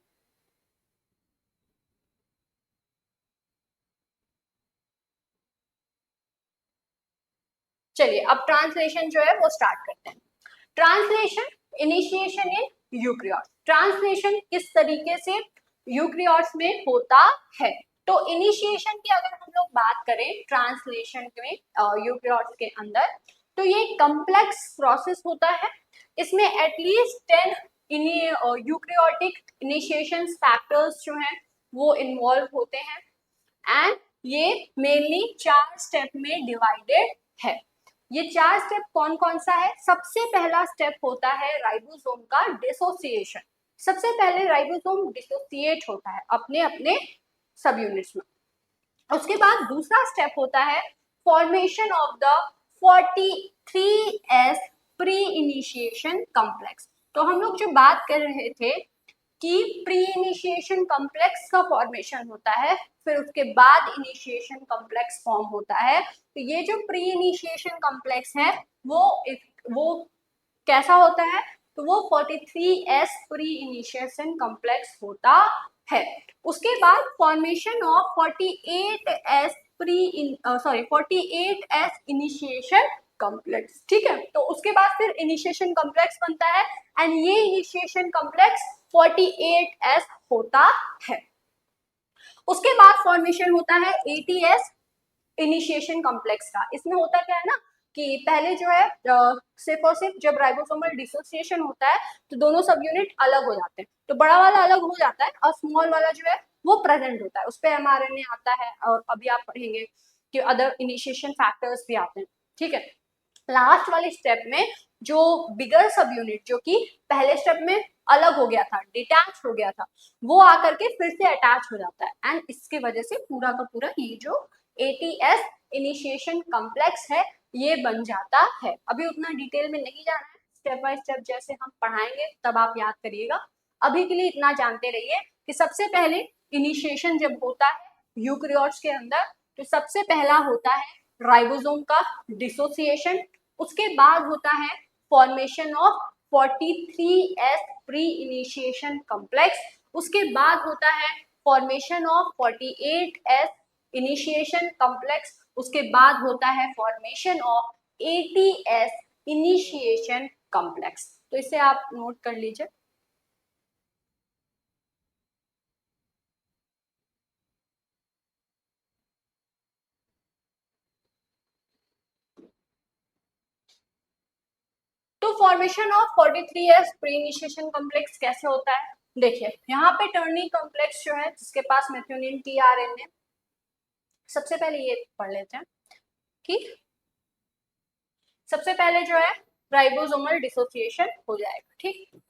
चलिए अब ट्रांसलेशन जो है वो स्टार्ट करते हैं। Translation initiation in eukaryotes. Translation किस तरीके से यूकैरियोट्स में होता है? तो इनिशिएशन की अगर हम लोग बात करें ट्रांसलेशन में यूकैरियोट्स के अंदर, तो ये कॉम्प्लेक्स प्रोसेस होता है। इसमें एटलीस्ट 10 यूकैरियोटिक इनिशिएशन फैक्टर्स जो हैं वो इन्वॉल्व होते हैं। एंड ये मेनली 4 स्टेप में डिवाइडेड है। ये 4 स्टेप कौन कौन सा है? सबसे पहला स्टेप होता है राइबोसोम का डिसोसिएशन। सबसे पहले राइबोसोम डिसोसिएट होता है अपने अपने सब यूनिट्स में। उसके बाद दूसरा स्टेप होता है formation of the 43S pre initiation complex. तो हम लोग जो बात कर रहे थे कि प्री इनिशिएशन कॉम्प्लेक्स का फॉर्मेशन होता है, फिर उसके बाद इनिशिएशन कॉम्प्लेक्स फॉर्म होता है। तो ये जो प्री इनिशिएशन कॉम्प्लेक्स है वो कैसा होता है? तो वो 43S प्री इनिशिएशन कॉम्प्लेक्स होता है। उसके बाद formation of 48S 48S initiation complex. ठीक है, तो उसके बाद फिर इनिशिएशन कॉम्प्लेक्स बनता है एंड ये इनिशिएशन कॉम्प्लेक्स 48S होता है। उसके बाद फॉर्मेशन होता है 80S इनिशिएशन कॉम्प्लेक्स का। इसमें होता क्या है ना कि पहले जो है सिर्फ और सिर्फ जब राइबोसोमल डिसोसिएशन होता है तो दोनों सब यूनिट अलग हो जाते हैं, तो बड़ा वाला अलग हो जाता है और स्मॉल वाला जो है वो प्रेजेंट होता है। उस पर mRNA आता है और अभी आप पढ़ेंगे कि अदर इनिशिएशन फैक्टर्स भी आते हैं। ठीक है, लास्ट वाले स्टेप में जो बिगर सब यूनिट जो कि पहले स्टेप में अलग हो गया था, डिटैच हो गया था, वो आकर के फिर से अटैच हो जाता है एंड इसके वजह से पूरा का पूरा ये जो 80S इनिशिएशन कॉम्प्लेक्स है ये बन जाता है। अभी उतना डिटेल में नहीं जाना है, स्टेप बाय स्टेप जैसे हम पढ़ाएंगे तब आप याद करिएगा। अभी के लिए इतना जानते रहिए कि सबसे पहले इनिशिएशन जब होता है यूकैरियोट्स के अंदर तो सबसे पहला होता है राइबोसोम का डिसोसिएशन। उसके बाद होता है formation of 43S pre initiation complex. उसके बाद होता है formation of 48S initiation complex. उसके बाद होता है formation of 80S initiation complex. तो इसे आप नोट कर लीजिए। तो formation of 43S pre initiation complex कैसे होता है? देखिए यहाँ पे टर्निंग कॉम्प्लेक्स जो है जिसके पास मेथियोनिन tRNA, सबसे पहले ये पढ़ लेते हैं कि सबसे पहले जो है राइबोसोमल डिसोसिएशन हो जाएगा। ठीक,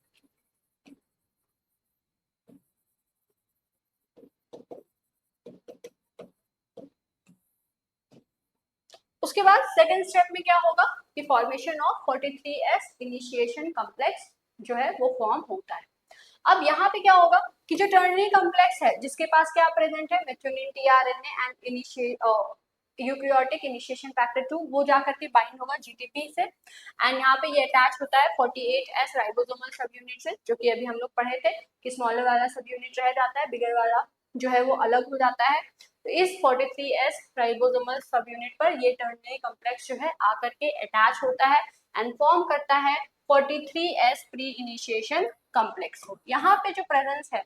उसके बाद सेकेंड स्टेप में क्या होगा कि formation of 43S initiation complex जो है वो फॉर्म होता है। अब यहाँ पे क्या होगा कि जो टर्नरी कॉम्प्लेक्स है जिसके पास क्या प्रेजेंट है methionine tRNA and eukaryotic initiation factor 2, वो जाकर के बाइंड होगा GTP से एंड यहाँ पे ये अटैच होता है 48S राइबोसोमल सब यूनिट से, जो कि अभी हम लोग पढ़े थे कि स्मॉलर वाला सब यूनिट रह जाता है, बिगर वाला जो है वो अलग हो जाता है। तो इस 43S राइबोसोमल सब यूनिट पर ये टर्नरी कॉम्प्लेक्स जो है आकर के अटैच होता है एंड फॉर्म करता है 43S प्री इनिशिएशन कॉम्प्लेक्स को। यहाँ पे जो प्रेजेंस है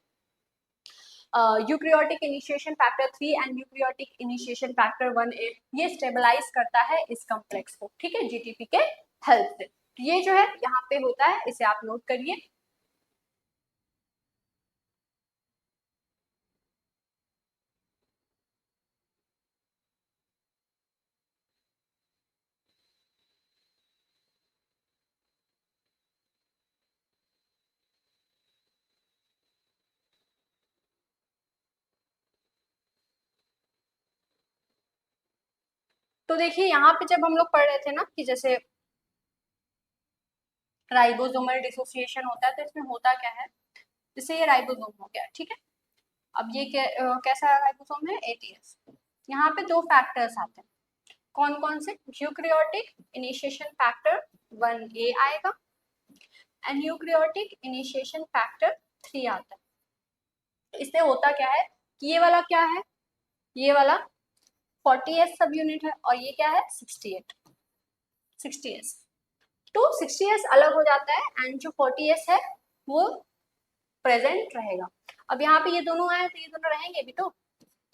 eukaryotic initiation factor 3 and eukaryotic initiation factor 1A ये स्टेबलाइज करता है इस कॉम्प्लेक्स को। ठीक है, जीटीपी के हेल्प से। तो ये जो है यहाँ पे होता है, इसे आप नोट करिए। तो देखिए यहाँ पे जब हम लोग पढ़ रहे थे ना कि जैसे राइबोसोमल डिसोसिएशन होता है तो इसमें होता क्या है, जैसे ये राइबोसोम हो गया। ठीक है, अब ये कैसा राइबोसोम है? ATS। यहाँ पे दो फैक्टर्स आते हैं, कौन कौन से? यूकैरियोटिक इनिशिएशन फैक्टर 1A आएगा एंड यूकैरियोटिक इनिशिएशन फैक्टर 3 आता है। इससे होता क्या है कि ये वाला क्या है, ये वाला 40S सब यूनिट है और ये क्या है 60S। तो 60S अलग हो जाता है एंड जो 40S है वो प्रेजेंट रहेगा। अब यहाँ पे ये दोनों आए तो ये दोनों रहेंगे भी तो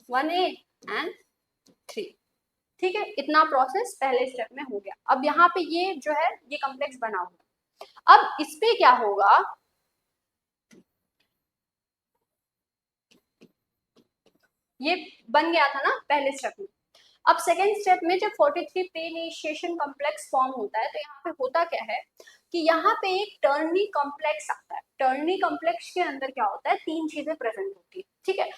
1A एंड 3। ठीक है, इतना प्रोसेस पहले स्टेप में हो गया। अब यहाँ पे ये जो है ये कॉम्प्लेक्स बना हुआ। अब इस पे क्या होगा, ये बन गया था ना पहले स्टेप में। अब सेकेंड स्टेप में जब 43 प्री इनिशिएशन कॉम्प्लेक्स फॉर्म होता है तो यहाँ पे होता क्या है कि यहाँ पे एक टर्नी कॉम्प्लेक्स आता है। टर्नी कॉम्प्लेक्स के अंदर क्या होता है, तीन चीजें प्रेजेंट होती है, ठीक है।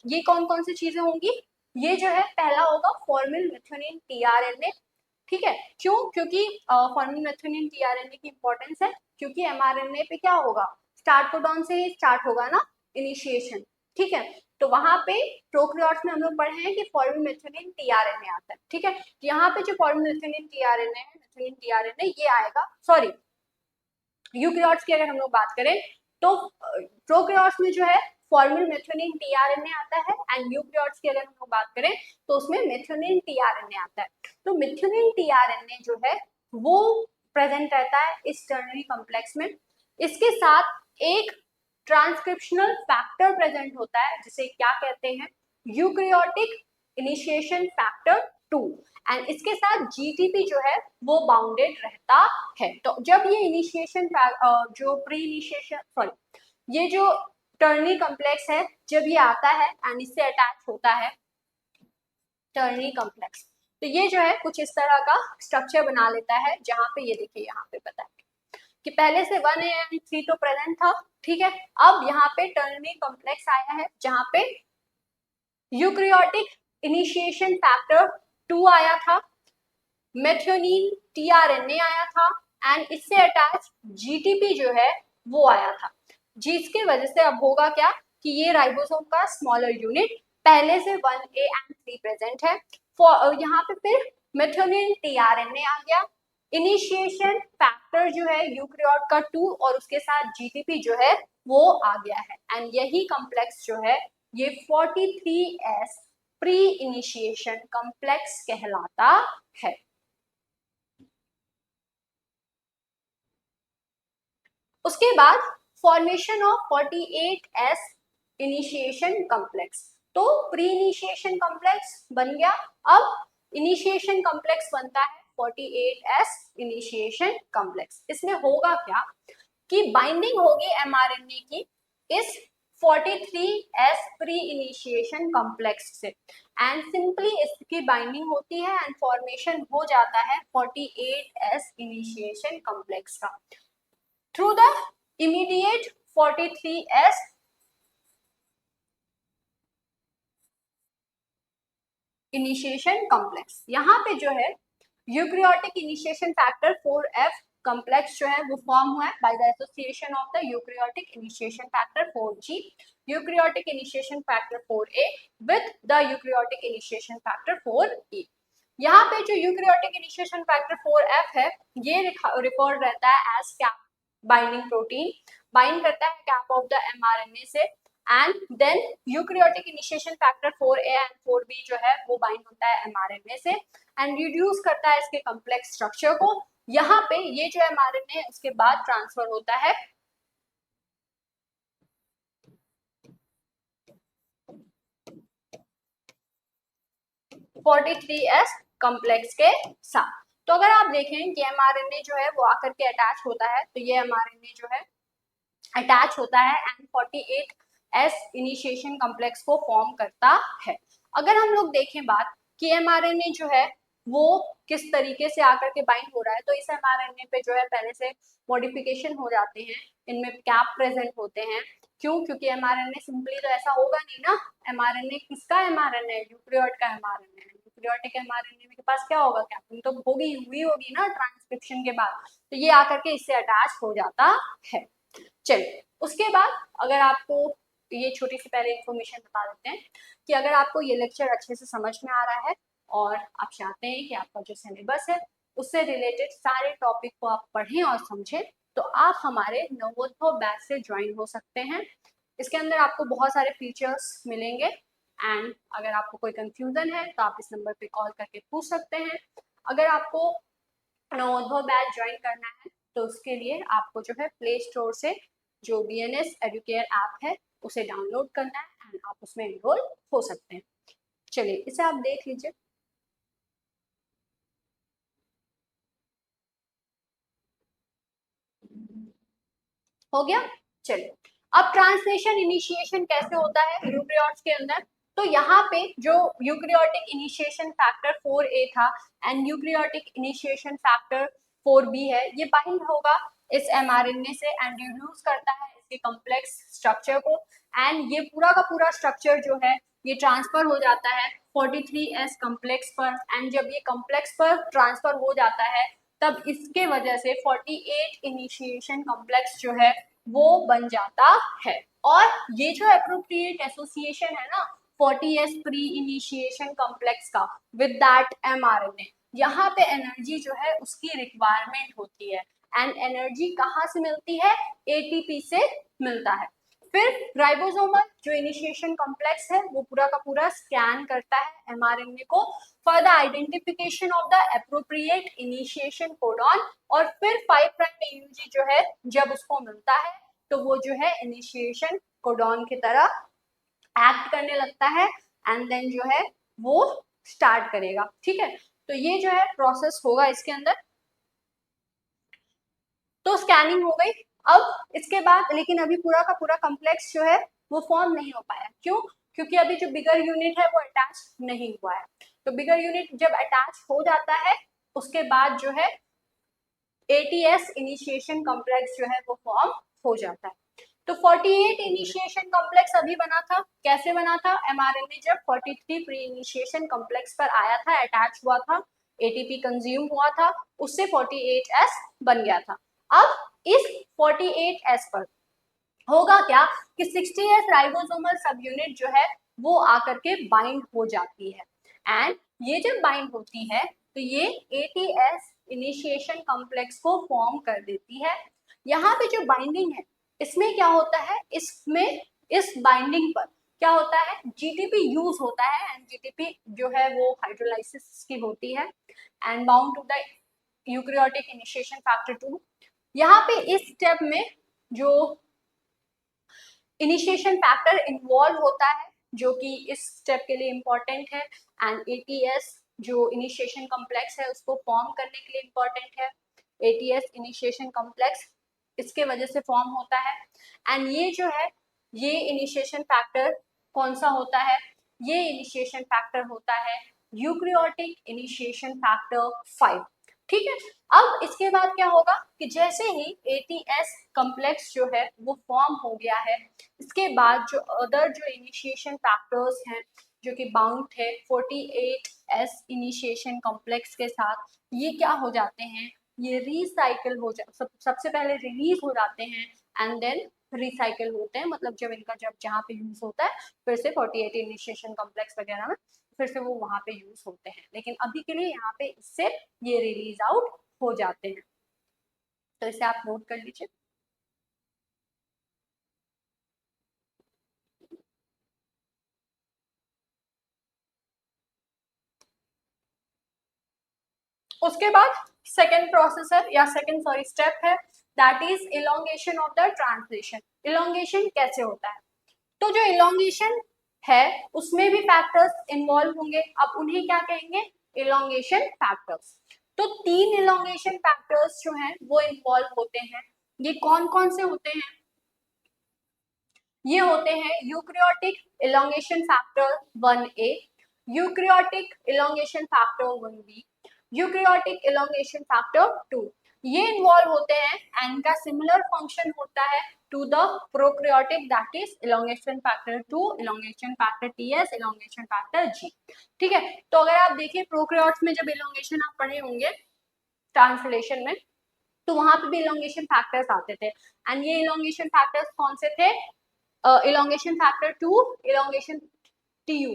ये कौन कौन सी चीजें होंगी, ये जो है पहला होगा फॉर्मिल मेथियोनिन टीआरएनए, ठीक है। क्यों, क्योंकि फॉर्मिल मेथियोनिन टीआरएनए की इंपॉर्टेंस है, क्योंकि एमआरएनए पे क्या होगा, स्टार्ट कोडॉन से ही स्टार्ट होगा ना इनिशिएशन, ठीक है। तो वहां पे प्रोकैरियोट्स में हम लोग पढ़े हैं कि फॉर्मिल मेथियोनिन टीआरएनए आता है, ठीक है। यहाँ पे जो फॉर्मिल मेथियोनिन टीआरएनए है, मेथियोनिन टीआरएनए ये आएगा, सॉरी यूकैरियोट्स की अगर हम लोग बात करें तो प्रोकैरियोट्स में जो है फॉर्मिल मेथियोनिन टीआरएनए आता है, एंड यूकैरियोट्स की अगर हम लोग बात करें तो उसमें मेथियोनिन टीआरएनए आता है। तो मेथियोनिन टीआरएनए जो है वो प्रेजेंट रहता है इस टर्नरी कॉम्प्लेक्स में। इसके साथ एक ट्रांसक्रिप्शनल फैक्टर प्रेजेंट होता है जिसे क्या कहते हैं, यूकैरियोटिक इनिशिएशन फैक्टर 2, एंड इसके साथ जीटीपी जो है वो बाउंडेड रहता है। तो जब ये इनिशिएशन जो प्री इनिशिएशन सॉरी ये जो टर्नी कॉम्प्लेक्स है जब ये आता है एंड इससे अटैच होता है टर्नी कॉम्प्लेक्स, तो ये जो है कुछ इस तरह का स्ट्रक्चर बना लेता है, जहां पे ये देखिए यहाँ पे पता है कि पहले से 1A एंड 3 तो प्रेजेंट था, ठीक है। अब यहाँ पे टर्नी कॉम्प्लेक्स आया है जहां पे यूकैरियोटिक इनिशिएशन फैक्टर 2 आया था, मेथियोनिन टीआरएनए आया था, एंड इससे अटैच जीटीपी जो है वो आया था, जिसकी वजह से अब होगा क्या कि ये राइबोसोम का स्मॉलर यूनिट पहले से 1A एंड 3 प्रेजेंट है, यहाँ पे फिर मेथियोनिन टीआरएनए आ गया, इनिशिएशन फैक्टर जो है यूकैरियोट का 2 और उसके साथ जीटीपी जो है वो आ गया है, एंड यही कॉम्प्लेक्स जो है ये 43S प्री इनिशिएशन कॉम्प्लेक्स कहलाता है। उसके बाद formation of 48S initiation complex, तो प्री इनिशिएशन कॉम्प्लेक्स बन गया, अब इनिशिएशन कॉम्प्लेक्स बनता है 48S इनिशिएशन कॉम्प्लेक्स। इसमें होगा क्या कि बाइंडिंग होगी एमआरएनए की इस 43S प्री इनिशिएशन कॉम्प्लेक्स से, एंड सिंपली इसकी बाइंडिंग होती है एंड फॉर्मेशन हो जाता है 48S इनिशिएशन कॉम्प्लेक्स का through the immediate 43S initiation complex. यहाँ पे जो है eukaryotic initiation factor 4F complex जो है वो फॉर्म हुआ है by the association of the eukaryotic initiation factor 4G, eukaryotic initiation factor 4A with the eukaryotic initiation factor 4E। यहाँ पे जो यूकैरियोटिक इनिशिएशन फैक्टर 4F है ये रिकॉर्ड रहता है as cap binding protein, bind करता है कैप ऑफ द एमआरएनए से, and then eukaryotic initiation factor 4A and 4B जो है वो बाइंड होता है एमआरएनए से एंड रिड्यूस करता है इसके कॉम्प्लेक्स स्ट्रक्चर को। यहाँ पे ये जो एमआरएनए है उसके बाद ट्रांसफर होता है 43S कॉम्प्लेक्स के साथ। तो अगर आप देखें कि एमआरएनए जो है वो आकर के अटैच होता है, तो ये एमआरएनए जो है अटैच होता है एंड 48S इनिशिएशन कॉम्प्लेक्स को फॉर्म करता है। अगर हम लोग देखें बात कि एमआरएनए जो है वो किस तरीके से आकर के बाइंड हो रहा है, तो इस एमआरएनए पे जो है पहले से मॉडिफिकेशन हो जाते हैं, इनमें कैप प्रेजेंट होते हैं। क्यों, क्योंकि एमआरएनए सिंपली तो ऐसा होगा नहीं ना, एमआरएनए किसका एमआरएनए, यूकैरियोट का एमआरएनए है, यूकैरियोटिक एमआरएनए के पास क्या होगा, कैपिंग तो हुई होगी ना ट्रांसक्रिप्शन के बाद, तो ये आकर के इससे अटैच हो जाता है। चलिए उसके बाद अगर आपको ये छोटी सी पहले इन्फॉर्मेशन बता देते हैं कि अगर आपको ये लेक्चर अच्छे से समझ में आ रहा है और आप चाहते हैं कि आपका जो सिलेबस है उससे रिलेटेड सारे टॉपिक को आप पढ़ें और समझें, तो आप हमारे नवोत्थव बैच से ज्वाइन हो सकते हैं। इसके अंदर आपको बहुत सारे फीचर्स मिलेंगे, एंड अगर आपको कोई कंफ्यूजन है तो आप इस नंबर पे कॉल करके पूछ सकते हैं। अगर आपको नवोत्थव बैच ज्वाइन करना है तो उसके लिए आपको जो है प्ले स्टोर से जो BNS एडुकेयर ऐप है उसे डाउनलोड करना है एंड आप उसमें एनरोल हो सकते हैं। चलिए इसे आप देख लीजिए। हो गया। चलिए अब ट्रांसलेशन इनिशिएशन कैसे होता है यूकैरियोट्स के अंदर, तो यहाँ पे जो यूकैरियोटिक इनिशिएशन फैक्टर 4A था and eukaryotic initiation factor 4B है, ये बाइंड होगा इस mRNA से एंड रिड्यूस करता है इसके कॉम्प्लेक्स स्ट्रक्चर को एंड ये पूरा का पूरा स्ट्रक्चर जो है ये ट्रांसफर हो जाता है 43S कॉम्प्लेक्स पर एंड जब ये कॉम्प्लेक्स पर ट्रांसफर हो जाता है तब इसके वजह से 48 इनिशिएशन कॉम्प्लेक्स जो है वो बन जाता है। और ये जो एप्रोप्रिएट एसोसिएशन है ना 40S प्री इनिशिएशन कॉम्प्लेक्स का विद दैट mRNA, यहाँ पे एनर्जी जो है उसकी रिक्वायरमेंट होती है एंड एनर्जी कहाँ से मिलती है, ATP से मिलता है। फिर राइबोसोमल जो इनिशिएशन कॉम्प्लेक्स है वो पूरा का पूरा स्कैन करता है mRNA को for the identification of the appropriate initiation codon और फिर 5 प्राइम AUG जो है जब उसको मिलता है तो वो जो है इनिशिएशन कोडॉन की तरह एक्ट करने लगता है एंड देन जो है वो स्टार्ट करेगा। ठीक है, तो ये जो है प्रोसेस होगा इसके अंदर। तो स्कैनिंग हो गई। अब इसके बाद लेकिन अभी पूरा का पूरा कॉम्प्लेक्स जो है वो फॉर्म नहीं हो पाया। क्यों? क्योंकि अभी जो बिगर यूनिट है वो अटैच नहीं हुआ है। तो बिगर यूनिट जब अटैच हो जाता है उसके बाद जो है ATS इनिशिएशन कॉम्प्लेक्स जो है वो फॉर्म हो जाता है। तो 48 इनिशिएशन कॉम्प्लेक्स अभी बना था। कैसे बना था? mRNA जब 43 प्री इनिशिएशन कॉम्प्लेक्स पर आया था, अटैच हुआ था, ATP कंज्यूम हुआ था, उससे 48S बन गया था। अब इस 48S पर होगा क्या कि 60S राइबोसोमल सब यूनिट जो है वो आकर के बाइंड हो जाती है एंड ये जब बाइंड होती है तो ये ATS इनिशिएशन कॉम्प्लेक्स को फॉर्म कर देती है। यहाँ पे जो बाइंडिंग है इसमें क्या होता है, इसमें इस बाइंडिंग पर क्या होता है, GTP यूज होता है एंड GTP जो है वो हाइड्रोलाइसिस की होती है and bound to the eukaryotic initiation factor 2। यहाँ पे इस स्टेप में जो इनिशिएशन फैक्टर इन्वॉल्व होता है जो कि इस स्टेप के लिए इम्पोर्टेंट है एंड ATS जो इनिशिएशन कॉम्प्लेक्स है उसको फॉर्म करने के लिए इम्पोर्टेंट है। ATS इनिशिएशन कॉम्प्लेक्स इसके वजह से फॉर्म होता है एंड ये जो है ये इनिशिएशन फैक्टर कौन सा होता है, ये इनिशिएशन फैक्टर होता है यूकैरियोटिक इनिशिएशन फैक्टर 5। ठीक है, अब इसके बाद क्या होगा कि जैसे ही ATS कॉम्प्लेक्स जो है वो फॉर्म हो गया है इसके बाद जो अदर जो इनिशिएशन फैक्टर्स हैं जो कि बाउंड है 48S इनिशिएशन कॉम्प्लेक्स के साथ, ये क्या हो जाते हैं, ये रिसाइकिल हो जा सबसे पहले रिलीज हो जाते हैं एंड देन रिसाइकिल होते हैं। मतलब जब इनका जब जहाँ पे यूज होता है फिर से 48 इनिशिएशन कॉम्प्लेक्स वगैरह में फिर से वो वहां पे यूज होते हैं, लेकिन अभी के लिए यहाँ पे इससे ये रिलीज आउट हो जाते हैं। तो इसे आप नोट कर लीजिए। उसके बाद सेकेंड प्रोसेसर या सेकेंड स्टेप है that is elongation of the translation. Elongation कैसे होता है? तो जो इलोंगेशन है उसमें भी फैक्टर्स इन्वॉल्व होंगे। अब उन्हें क्या कहेंगे? Elongation factors. तो 3 इलोंगेशन फैक्टर्स जो हैं वो इन्वॉल्व होते हैं। ये कौन कौन से होते हैं? ये होते हैं eukaryotic elongation factor 1A, eukaryotic elongation factor 1B, eukaryotic elongation factor 2। ये इन्वॉल्व होते हैं एंड इनका सिमिलर फंक्शन होता है to the prokaryotic that is elongation factor 2, elongation factor TS, elongation factor G। ठीक है, तो अगर आप देखिए प्रोकैरियोट्स में जब इलोंगेशन आप पढ़े होंगे ट्रांसलेशन में तो वहां पे भी इलोंगेशन फैक्टर्स आते थे एंड ये इलोंगेशन फैक्टर्स कौन से थे? इलोंगेशन फैक्टर 2, इलोंगेशन TU,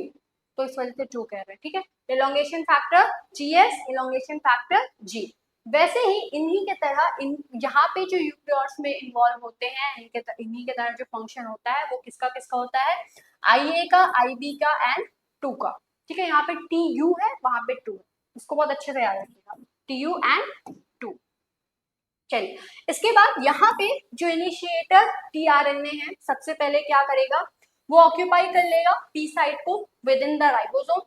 तो इस वजह से 2 कह रहे हैं। ठीक है, elongation factor GS, elongation factor G। वैसे ही इन्हीं के तरह इन यहाँ पे जो यूकैरियोट्स में इन्वॉल्व होते हैं इन्हीं के तरह जो फंक्शन होता है वो किसका किसका होता है, IA का, IB का एंड 2 का। ठीक है, यहाँ पे TU है वहां पे 2 है, इसको बहुत अच्छे से याद रखिएगा, TU एंड 2। चलिए, इसके बाद यहाँ पे जो इनिशिएटर tRNA है सबसे पहले क्या करेगा, वो ऑक्यूपाई कर लेगा P साइट को with in the ribosome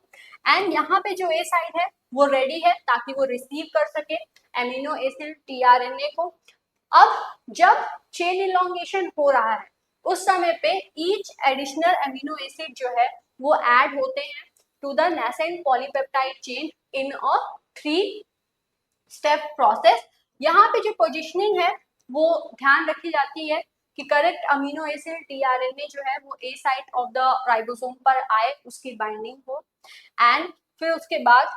and यहाँ पे जो A साइट है वो रेडी है ताकि वो रिसीव कर सके एमिनो एसिड tRNA को। अब जब चेन इलोंगेशन हो रहा है उस समय पे ईच एडिशनल एमिनो एसिड जो है वो ऐड होते हैं to the nascent polypeptide chain in a 3 step process. यहाँ पे जो पोजिशनिंग है वो ध्यान रखी जाती है कि करेक्ट अमीनो एसिड टीआरएनए जो है वो ए साइट ऑफ द राइबोसोम पर आए, उसकी बाइंडिंग हो, एंड फिर उसके बाद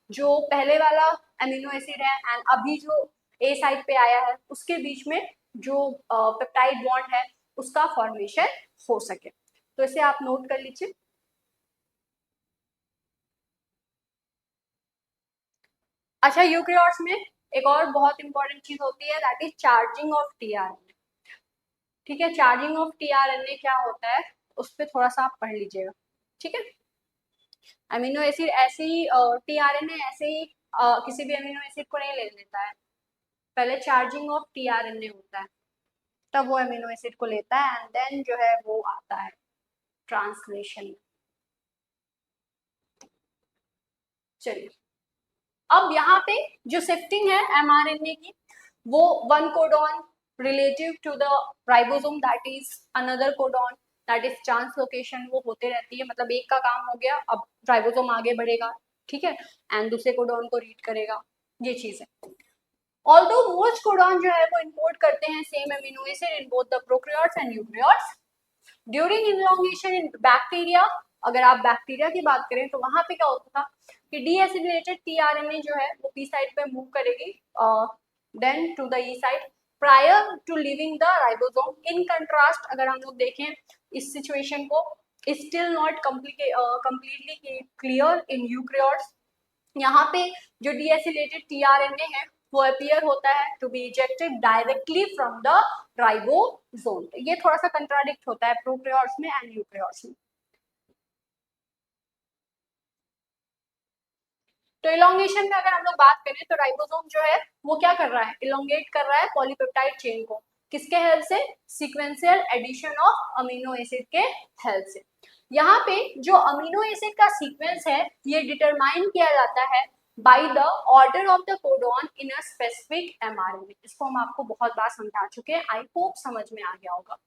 जो पहले वाला अमीनो एसिड है एंड अभी जो ए साइट पे आया है उसके बीच में जो पेप्टाइड बॉन्ड है उसका फॉर्मेशन हो सके। तो इसे आप नोट कर लीजिए। अच्छा, यूकैरियोट्स में एक और बहुत इंपॉर्टेंट चीज होती है, that is charging of tRNA. ठीक है, चार्जिंग ऑफ टीआरएनए क्या होता है उस पर थोड़ा सा आप पढ़ लीजिएगा। ठीक है, अमीनो एसिड ऐसे ही टीआरएनए ऐसे ही किसी भी अमीनो एसिड को नहीं ले लेता है, पहले चार्जिंग ऑफ टीआरएनए होता है तब वो अमीनो एसिड को लेता है एंड देन जो है वो आता है ट्रांसलेशन। चलिए, अब यहाँ पे जो शिफ्टिंग है एमआरएनए की, वो one codon relative to the ribosome that is another codon that is translocation, वो होते रहती है। मतलब एक का काम हो गया, अब राइबोसोम आगे बढ़ेगा, ठीक है, एंड दूसरे कोडॉन को रीड करेगा, ये चीज है। ऑल्दो मोस्ट कोडॉन जो है वो इंपोर्ट करते हैं same amino acid in both the prokaryotes and eukaryotes. During elongation in bacteria, अगर आप बैक्टीरिया की बात करें तो वहां पे क्या होता था कि डीएसिलेटेड टीआरएनए जो है वो पी साइड पे मूव करेगी then to the E site prior to leaving the ribosome. In contrast अगर हम लोग देखें इस सिचुएशन को, still not completely clear in eukaryotes. यहाँ पे जो डीएसिलेटेड टीआरएनए है वो अपीयर होता है to be ejected directly from the ribosome. ये थोड़ा सा कंट्राडिक्ट होता है प्रोकैरियोट्स में एंड यूकैरियोट्स में। तो इलोंगेशन में अगर हम लोग बात करें तो राइबोसोम जो है वो क्या कर रहा है, इलोंगेट कर रहा है पॉलीपेप्टाइड चेन को, किसके हेल्प से, sequential addition of amino acid के हेल्प से। यहाँ पे जो अमीनो एसिड का सीक्वेंस है ये डिटरमाइन किया जाता है by the order of the codon in a specific mRNA. इसको हम आपको बहुत बार समझा चुके हैं, आई होप समझ में आ गया होगा।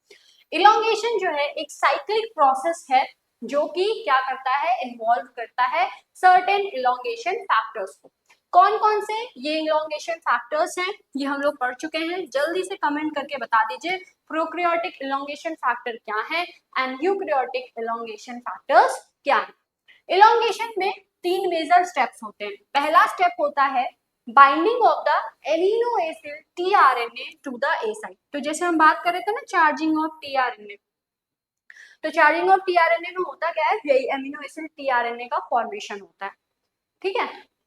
इलोंगेशन जो है एक साइक्लिक प्रोसेस है जो कि क्या करता है, इन्वॉल्व करता है सर्टेन इलोंगेशन फैक्टर्स को। कौन कौन से ये इलोंगेशन फैक्टर्स हैं ये हम लोग पढ़ चुके हैं, जल्दी से कमेंट करके बता दीजिए प्रोकैरियोटिक इलोंगेशन फैक्टर क्या है एंड यूकैरियोटिक इलोंगेशन फैक्टर्स क्या है। इलोंगेशन में 3 मेजर स्टेप्स होते हैं। पहला स्टेप होता है binding of the amino acid tRNA to the A site. तो जैसे हम बात कर रहे थे ना चार्जिंग ऑफ टीआरएनए, तो चार्जिंग ऑफ टीआरएनए में होता क्या है, यही एमिनो एसिड टीआरएनए का फॉर्मेशन होता है। ठीक है,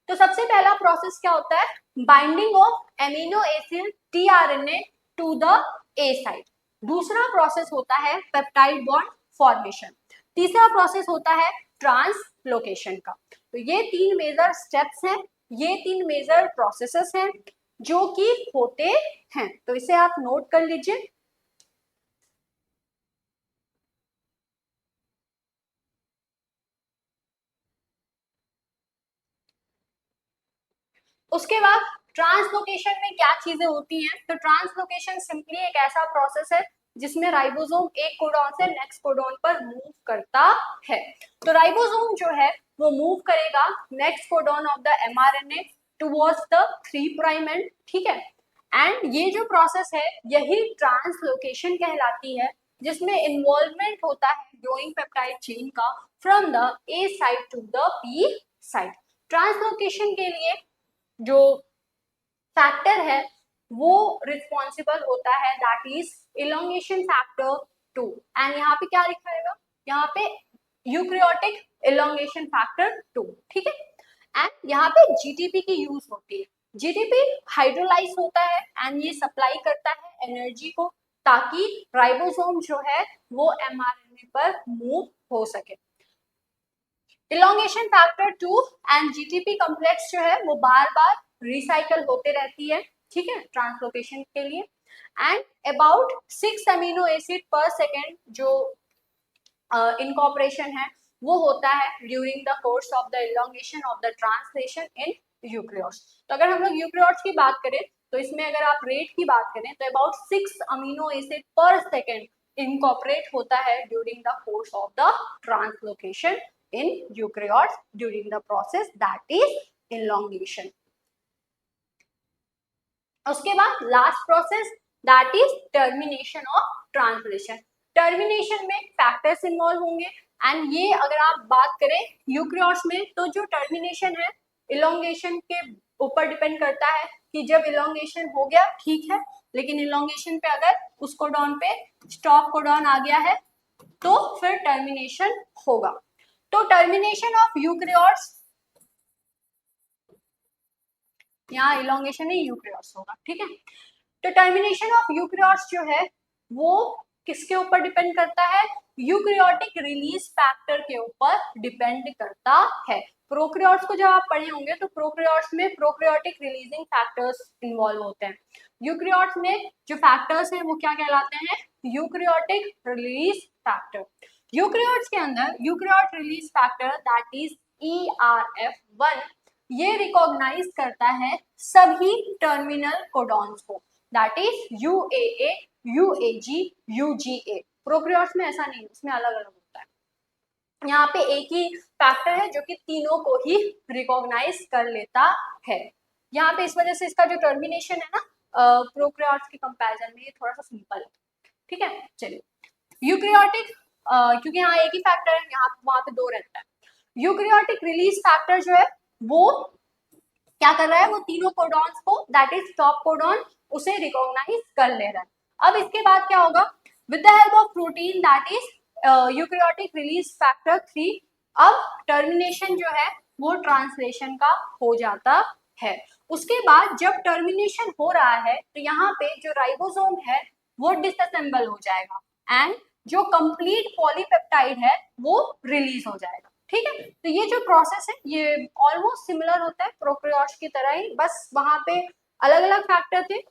तो सबसे पहला प्रोसेस क्या होता है, binding of amino acid tRNA to the A site. दूसरा प्रोसेस होता है पेप्टाइड बॉन्ड फॉर्मेशन। तीसरा प्रोसेस होता है ट्रांसलोकेशन का। तो ये 3 मेजर स्टेप्स हैं, ये 3 मेजर प्रोसेसेस हैं जो कि होते हैं, तो इसे आप नोट कर लीजिए। उसके बाद ट्रांसलोकेशन में क्या चीजें होती हैं, तो ट्रांसलोकेशन सिंपली एक ऐसा प्रोसेस है जिसमें राइबोसोम एक कोडॉन से नेक्स्ट कोडॉन पर मूव करता है। तो राइबोसोम जो है वो मूव करेगा next codon of the mRNA towards the 3 prime and, ठीक है, एंड ये जो प्रोसेस है यही ट्रांसलोकेशन कहलाती है, जिसमें इन्वॉल्वमेंट होता है ग्रोइंग पेप्टाइड चेन का from the A side to the P side. Translocation के लिए जो फैक्टर है वो रिस्पॉन्सिबल होता है that is elongation factor 2 and यहाँ पे क्या लिखा रहेगा, यहाँ पे यूकैरियोटिक इलोंगेशन फैक्टर 2, ठीक है, एंड यहाँ पे जीटीपी की यूज होती है। जीटीपी हाइड्रोलाइज होता है एंड ये सप्लाई करता है एनर्जी को ताकि राइबोसोम जो है वो एमआरएनए पर मूव हो सके। Elongation factor 2 and GTP complex जो है वो बार बार रिसाइकल होते रहती है, ठीक है, ट्रांसलोकेशन के लिए, एंड अबाउट 6 अमीनो एसिड पर सेकेंड जो इनकॉर्पोरेशन है वो होता है during the course of the elongation of the translation in eukaryotes. तो अगर हम लोग यूकैरियोट्स की बात करें तो इसमें अगर आप रेट की बात करें तो अबाउट 6 अमीनो एसिड पर सेकेंड incorporate होता है during the course of the translocation in eukaryotes during the process that is elongation. उसके बाद last process that is termination of translation. Termination में फैक्टर्स इन्वॉल्व होंगे एंड ये अगर आप बात करें यूक्रियोट्स में तो जो टर्मिनेशन है इलोंगेशन के ऊपर डिपेंड करता है कि जब इलोंगेशन हो गया ठीक है, लेकिन इलोंगेशन पे अगर उस कोडॉन पे स्टॉप कोडॉन आ गया है तो फिर टर्मिनेशन होगा. तो टर्मिनेशन ऑफ यूक्रियोट्स, यहाँ इलोंगेशन नहीं यूक्रियोट्स होगा, ठीक है. तो टर्मिनेशन ऑफ यूक्रियोट्स जो है वो किसके ऊपर डिपेंड करता है? यूक्रियोटिक रिलीज फैक्टर के ऊपर डिपेंड करता है. प्रोकैरियोट्स को जब आप पढ़े होंगे तो प्रोकैरियोट्स में प्रोकैरियोटिक रिलीजिंग फैक्टर्स इन्वॉल्व होते हैं. यूक्रियोट्स में जो फैक्टर्स हैं वो क्या कहलाते हैं? Eukaryotic release factor. यूक्रियोट्स के अंदर eukaryote release factor that is ERF1 ये रिकॉग्नाइज करता है सभी टर्मिनल कोडॉन्स को, that is UAA, UAG, UGA. Prokaryotes में ऐसा नहीं, उसमें अलग अलग होता है. यहाँ पे एक ही फैक्टर है जो कि तीनों को ही रिकॉग्नाइज कर लेता है. यहाँ पे इस वजह से इसका जो टर्मिनेशन है ना प्रोकैरियोट्स के कंपैरिजन में ये थोड़ा सा सिंपल है, ठीक है. चलिए यूक्रियोटिक क्योंकि यहाँ एक ही फैक्टर है, यहाँ वहां पे दो रहता है. यूक्रियोटिक रिलीज फैक्टर जो है वो क्या कर रहा है? वो तीनों कोडॉन्स को दैट इज स्टॉप कोडॉन उसे रिकॉग्नाइज कर ले रहा है. अब इसके बाद क्या होगा? With the help of protein that is eukaryotic release factor 3 अब टर्मिनेशन जो है वो ट्रांसलेशन का हो जाता है. उसके बाद जब टर्मिनेशन हो रहा है तो यहाँ पे जो राइबोसोम है वो डिसअसेंबल हो जाएगा एंड जो कंप्लीट पॉलीपेप्टाइड है वो रिलीज हो जाएगा, ठीक है. तो ये जो प्रोसेस है ये ऑलमोस्ट सिमिलर होता है प्रोकैरियोट्स की तरह ही, बस वहां पे अलग अलग फैक्टर थे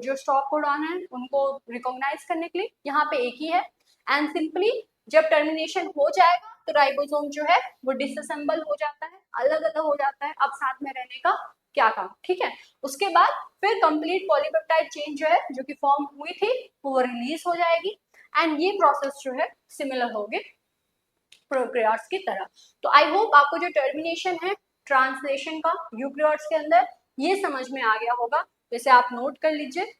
जो स्टॉप कोडॉन है उनको रिकॉग्नाइज करने के लिए, यहाँ पे एक ही है. एंड सिंपली जब टर्मिनेशन हो जाएगा तो राइबोसोम जो है वो डिसअसेंबल हो जाता है, अलग अलग हो जाता है. अब साथ में रहने का क्या काम, ठीक है. उसके बाद फिर कंप्लीट पॉलीपेप्टाइड चेन जो है जो कि फॉर्म हुई थी वो रिलीज हो जाएगी एंड ये प्रोसेस जो है सिमिलर होगी प्रोकैरियोट्स की तरह. तो आई होप आपको जो टर्मिनेशन है ट्रांसलेशन का यूक्रियोट्स के अंदर ये समझ में आ गया होगा. तो इसे आप नोट कर लीजिए.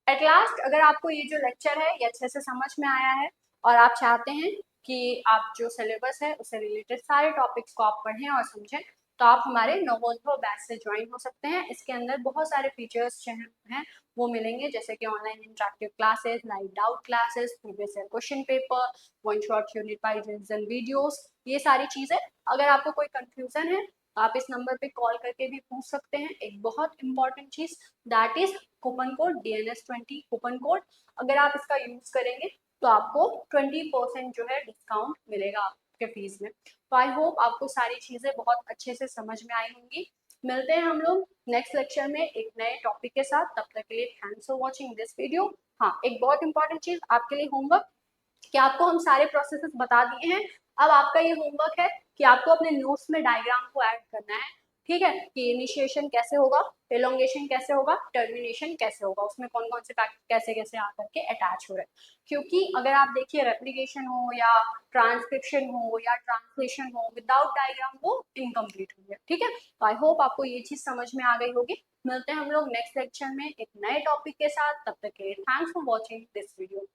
एट लास्ट अगर आपको ये जो लेक्चर है ये अच्छे से समझ में आया है और आप चाहते हैं कि आप जो सिलेबस है उससे रिलेटेड सारे टॉपिक्स को आप पढ़ें और समझें तो आप हमारे नवोदय बैच से ज्वाइन हो सकते हैं. इसके अंदर बहुत सारे फीचर्स जो हैं वो मिलेंगे, जैसे कि online interactive classes, live doubt classes, previous year question paper, one shot unit wise revision videos, ये सारी चीजें. अगर आपको कोई कंफ्यूजन है तो आप इस नंबर पे कॉल करके भी पूछ सकते हैं. एक बहुत इंपॉर्टेंट चीज that is coupon code DNS20 coupon code. अगर आप इसका यूज करेंगे तो आपको 20% जो है डिस्काउंट मिलेगा आपके फीस में. तो आई होप आपको सारी चीजें बहुत अच्छे से समझ में आई होंगी. मिलते हैं हम लोग नेक्स्ट लेक्चर में एक नए टॉपिक के साथ. तब तक के लिए thanks for watching this video. हाँ, एक बहुत इंपॉर्टेंट चीज आपके लिए होमवर्क कि आपको हम सारे प्रोसेसेस बता दिए हैं. अब आपका ये होमवर्क है कि आपको अपने नोट्स में डायग्राम को ऐड करना है, ठीक है. कि इनिशिएशन कैसे होगा, एलोंगेशन कैसे होगा, टर्मिनेशन कैसे होगा, उसमें कौन कौन से फैक्टर कैसे कैसे आकर के अटैच हो रहे हैं. क्योंकि अगर आप देखिए रेप्लिकेशन हो या ट्रांसक्रिप्शन हो या ट्रांसलेशन हो विदाउट डायग्राम वो इनकम्प्लीट होंगे, ठीक है. तो आई होप आपको ये चीज समझ में आ गई होगी. मिलते हैं हम लोग नेक्स्ट लेक्चर में एक नए टॉपिक के साथ. तब तक के लिए thanks for watching this video.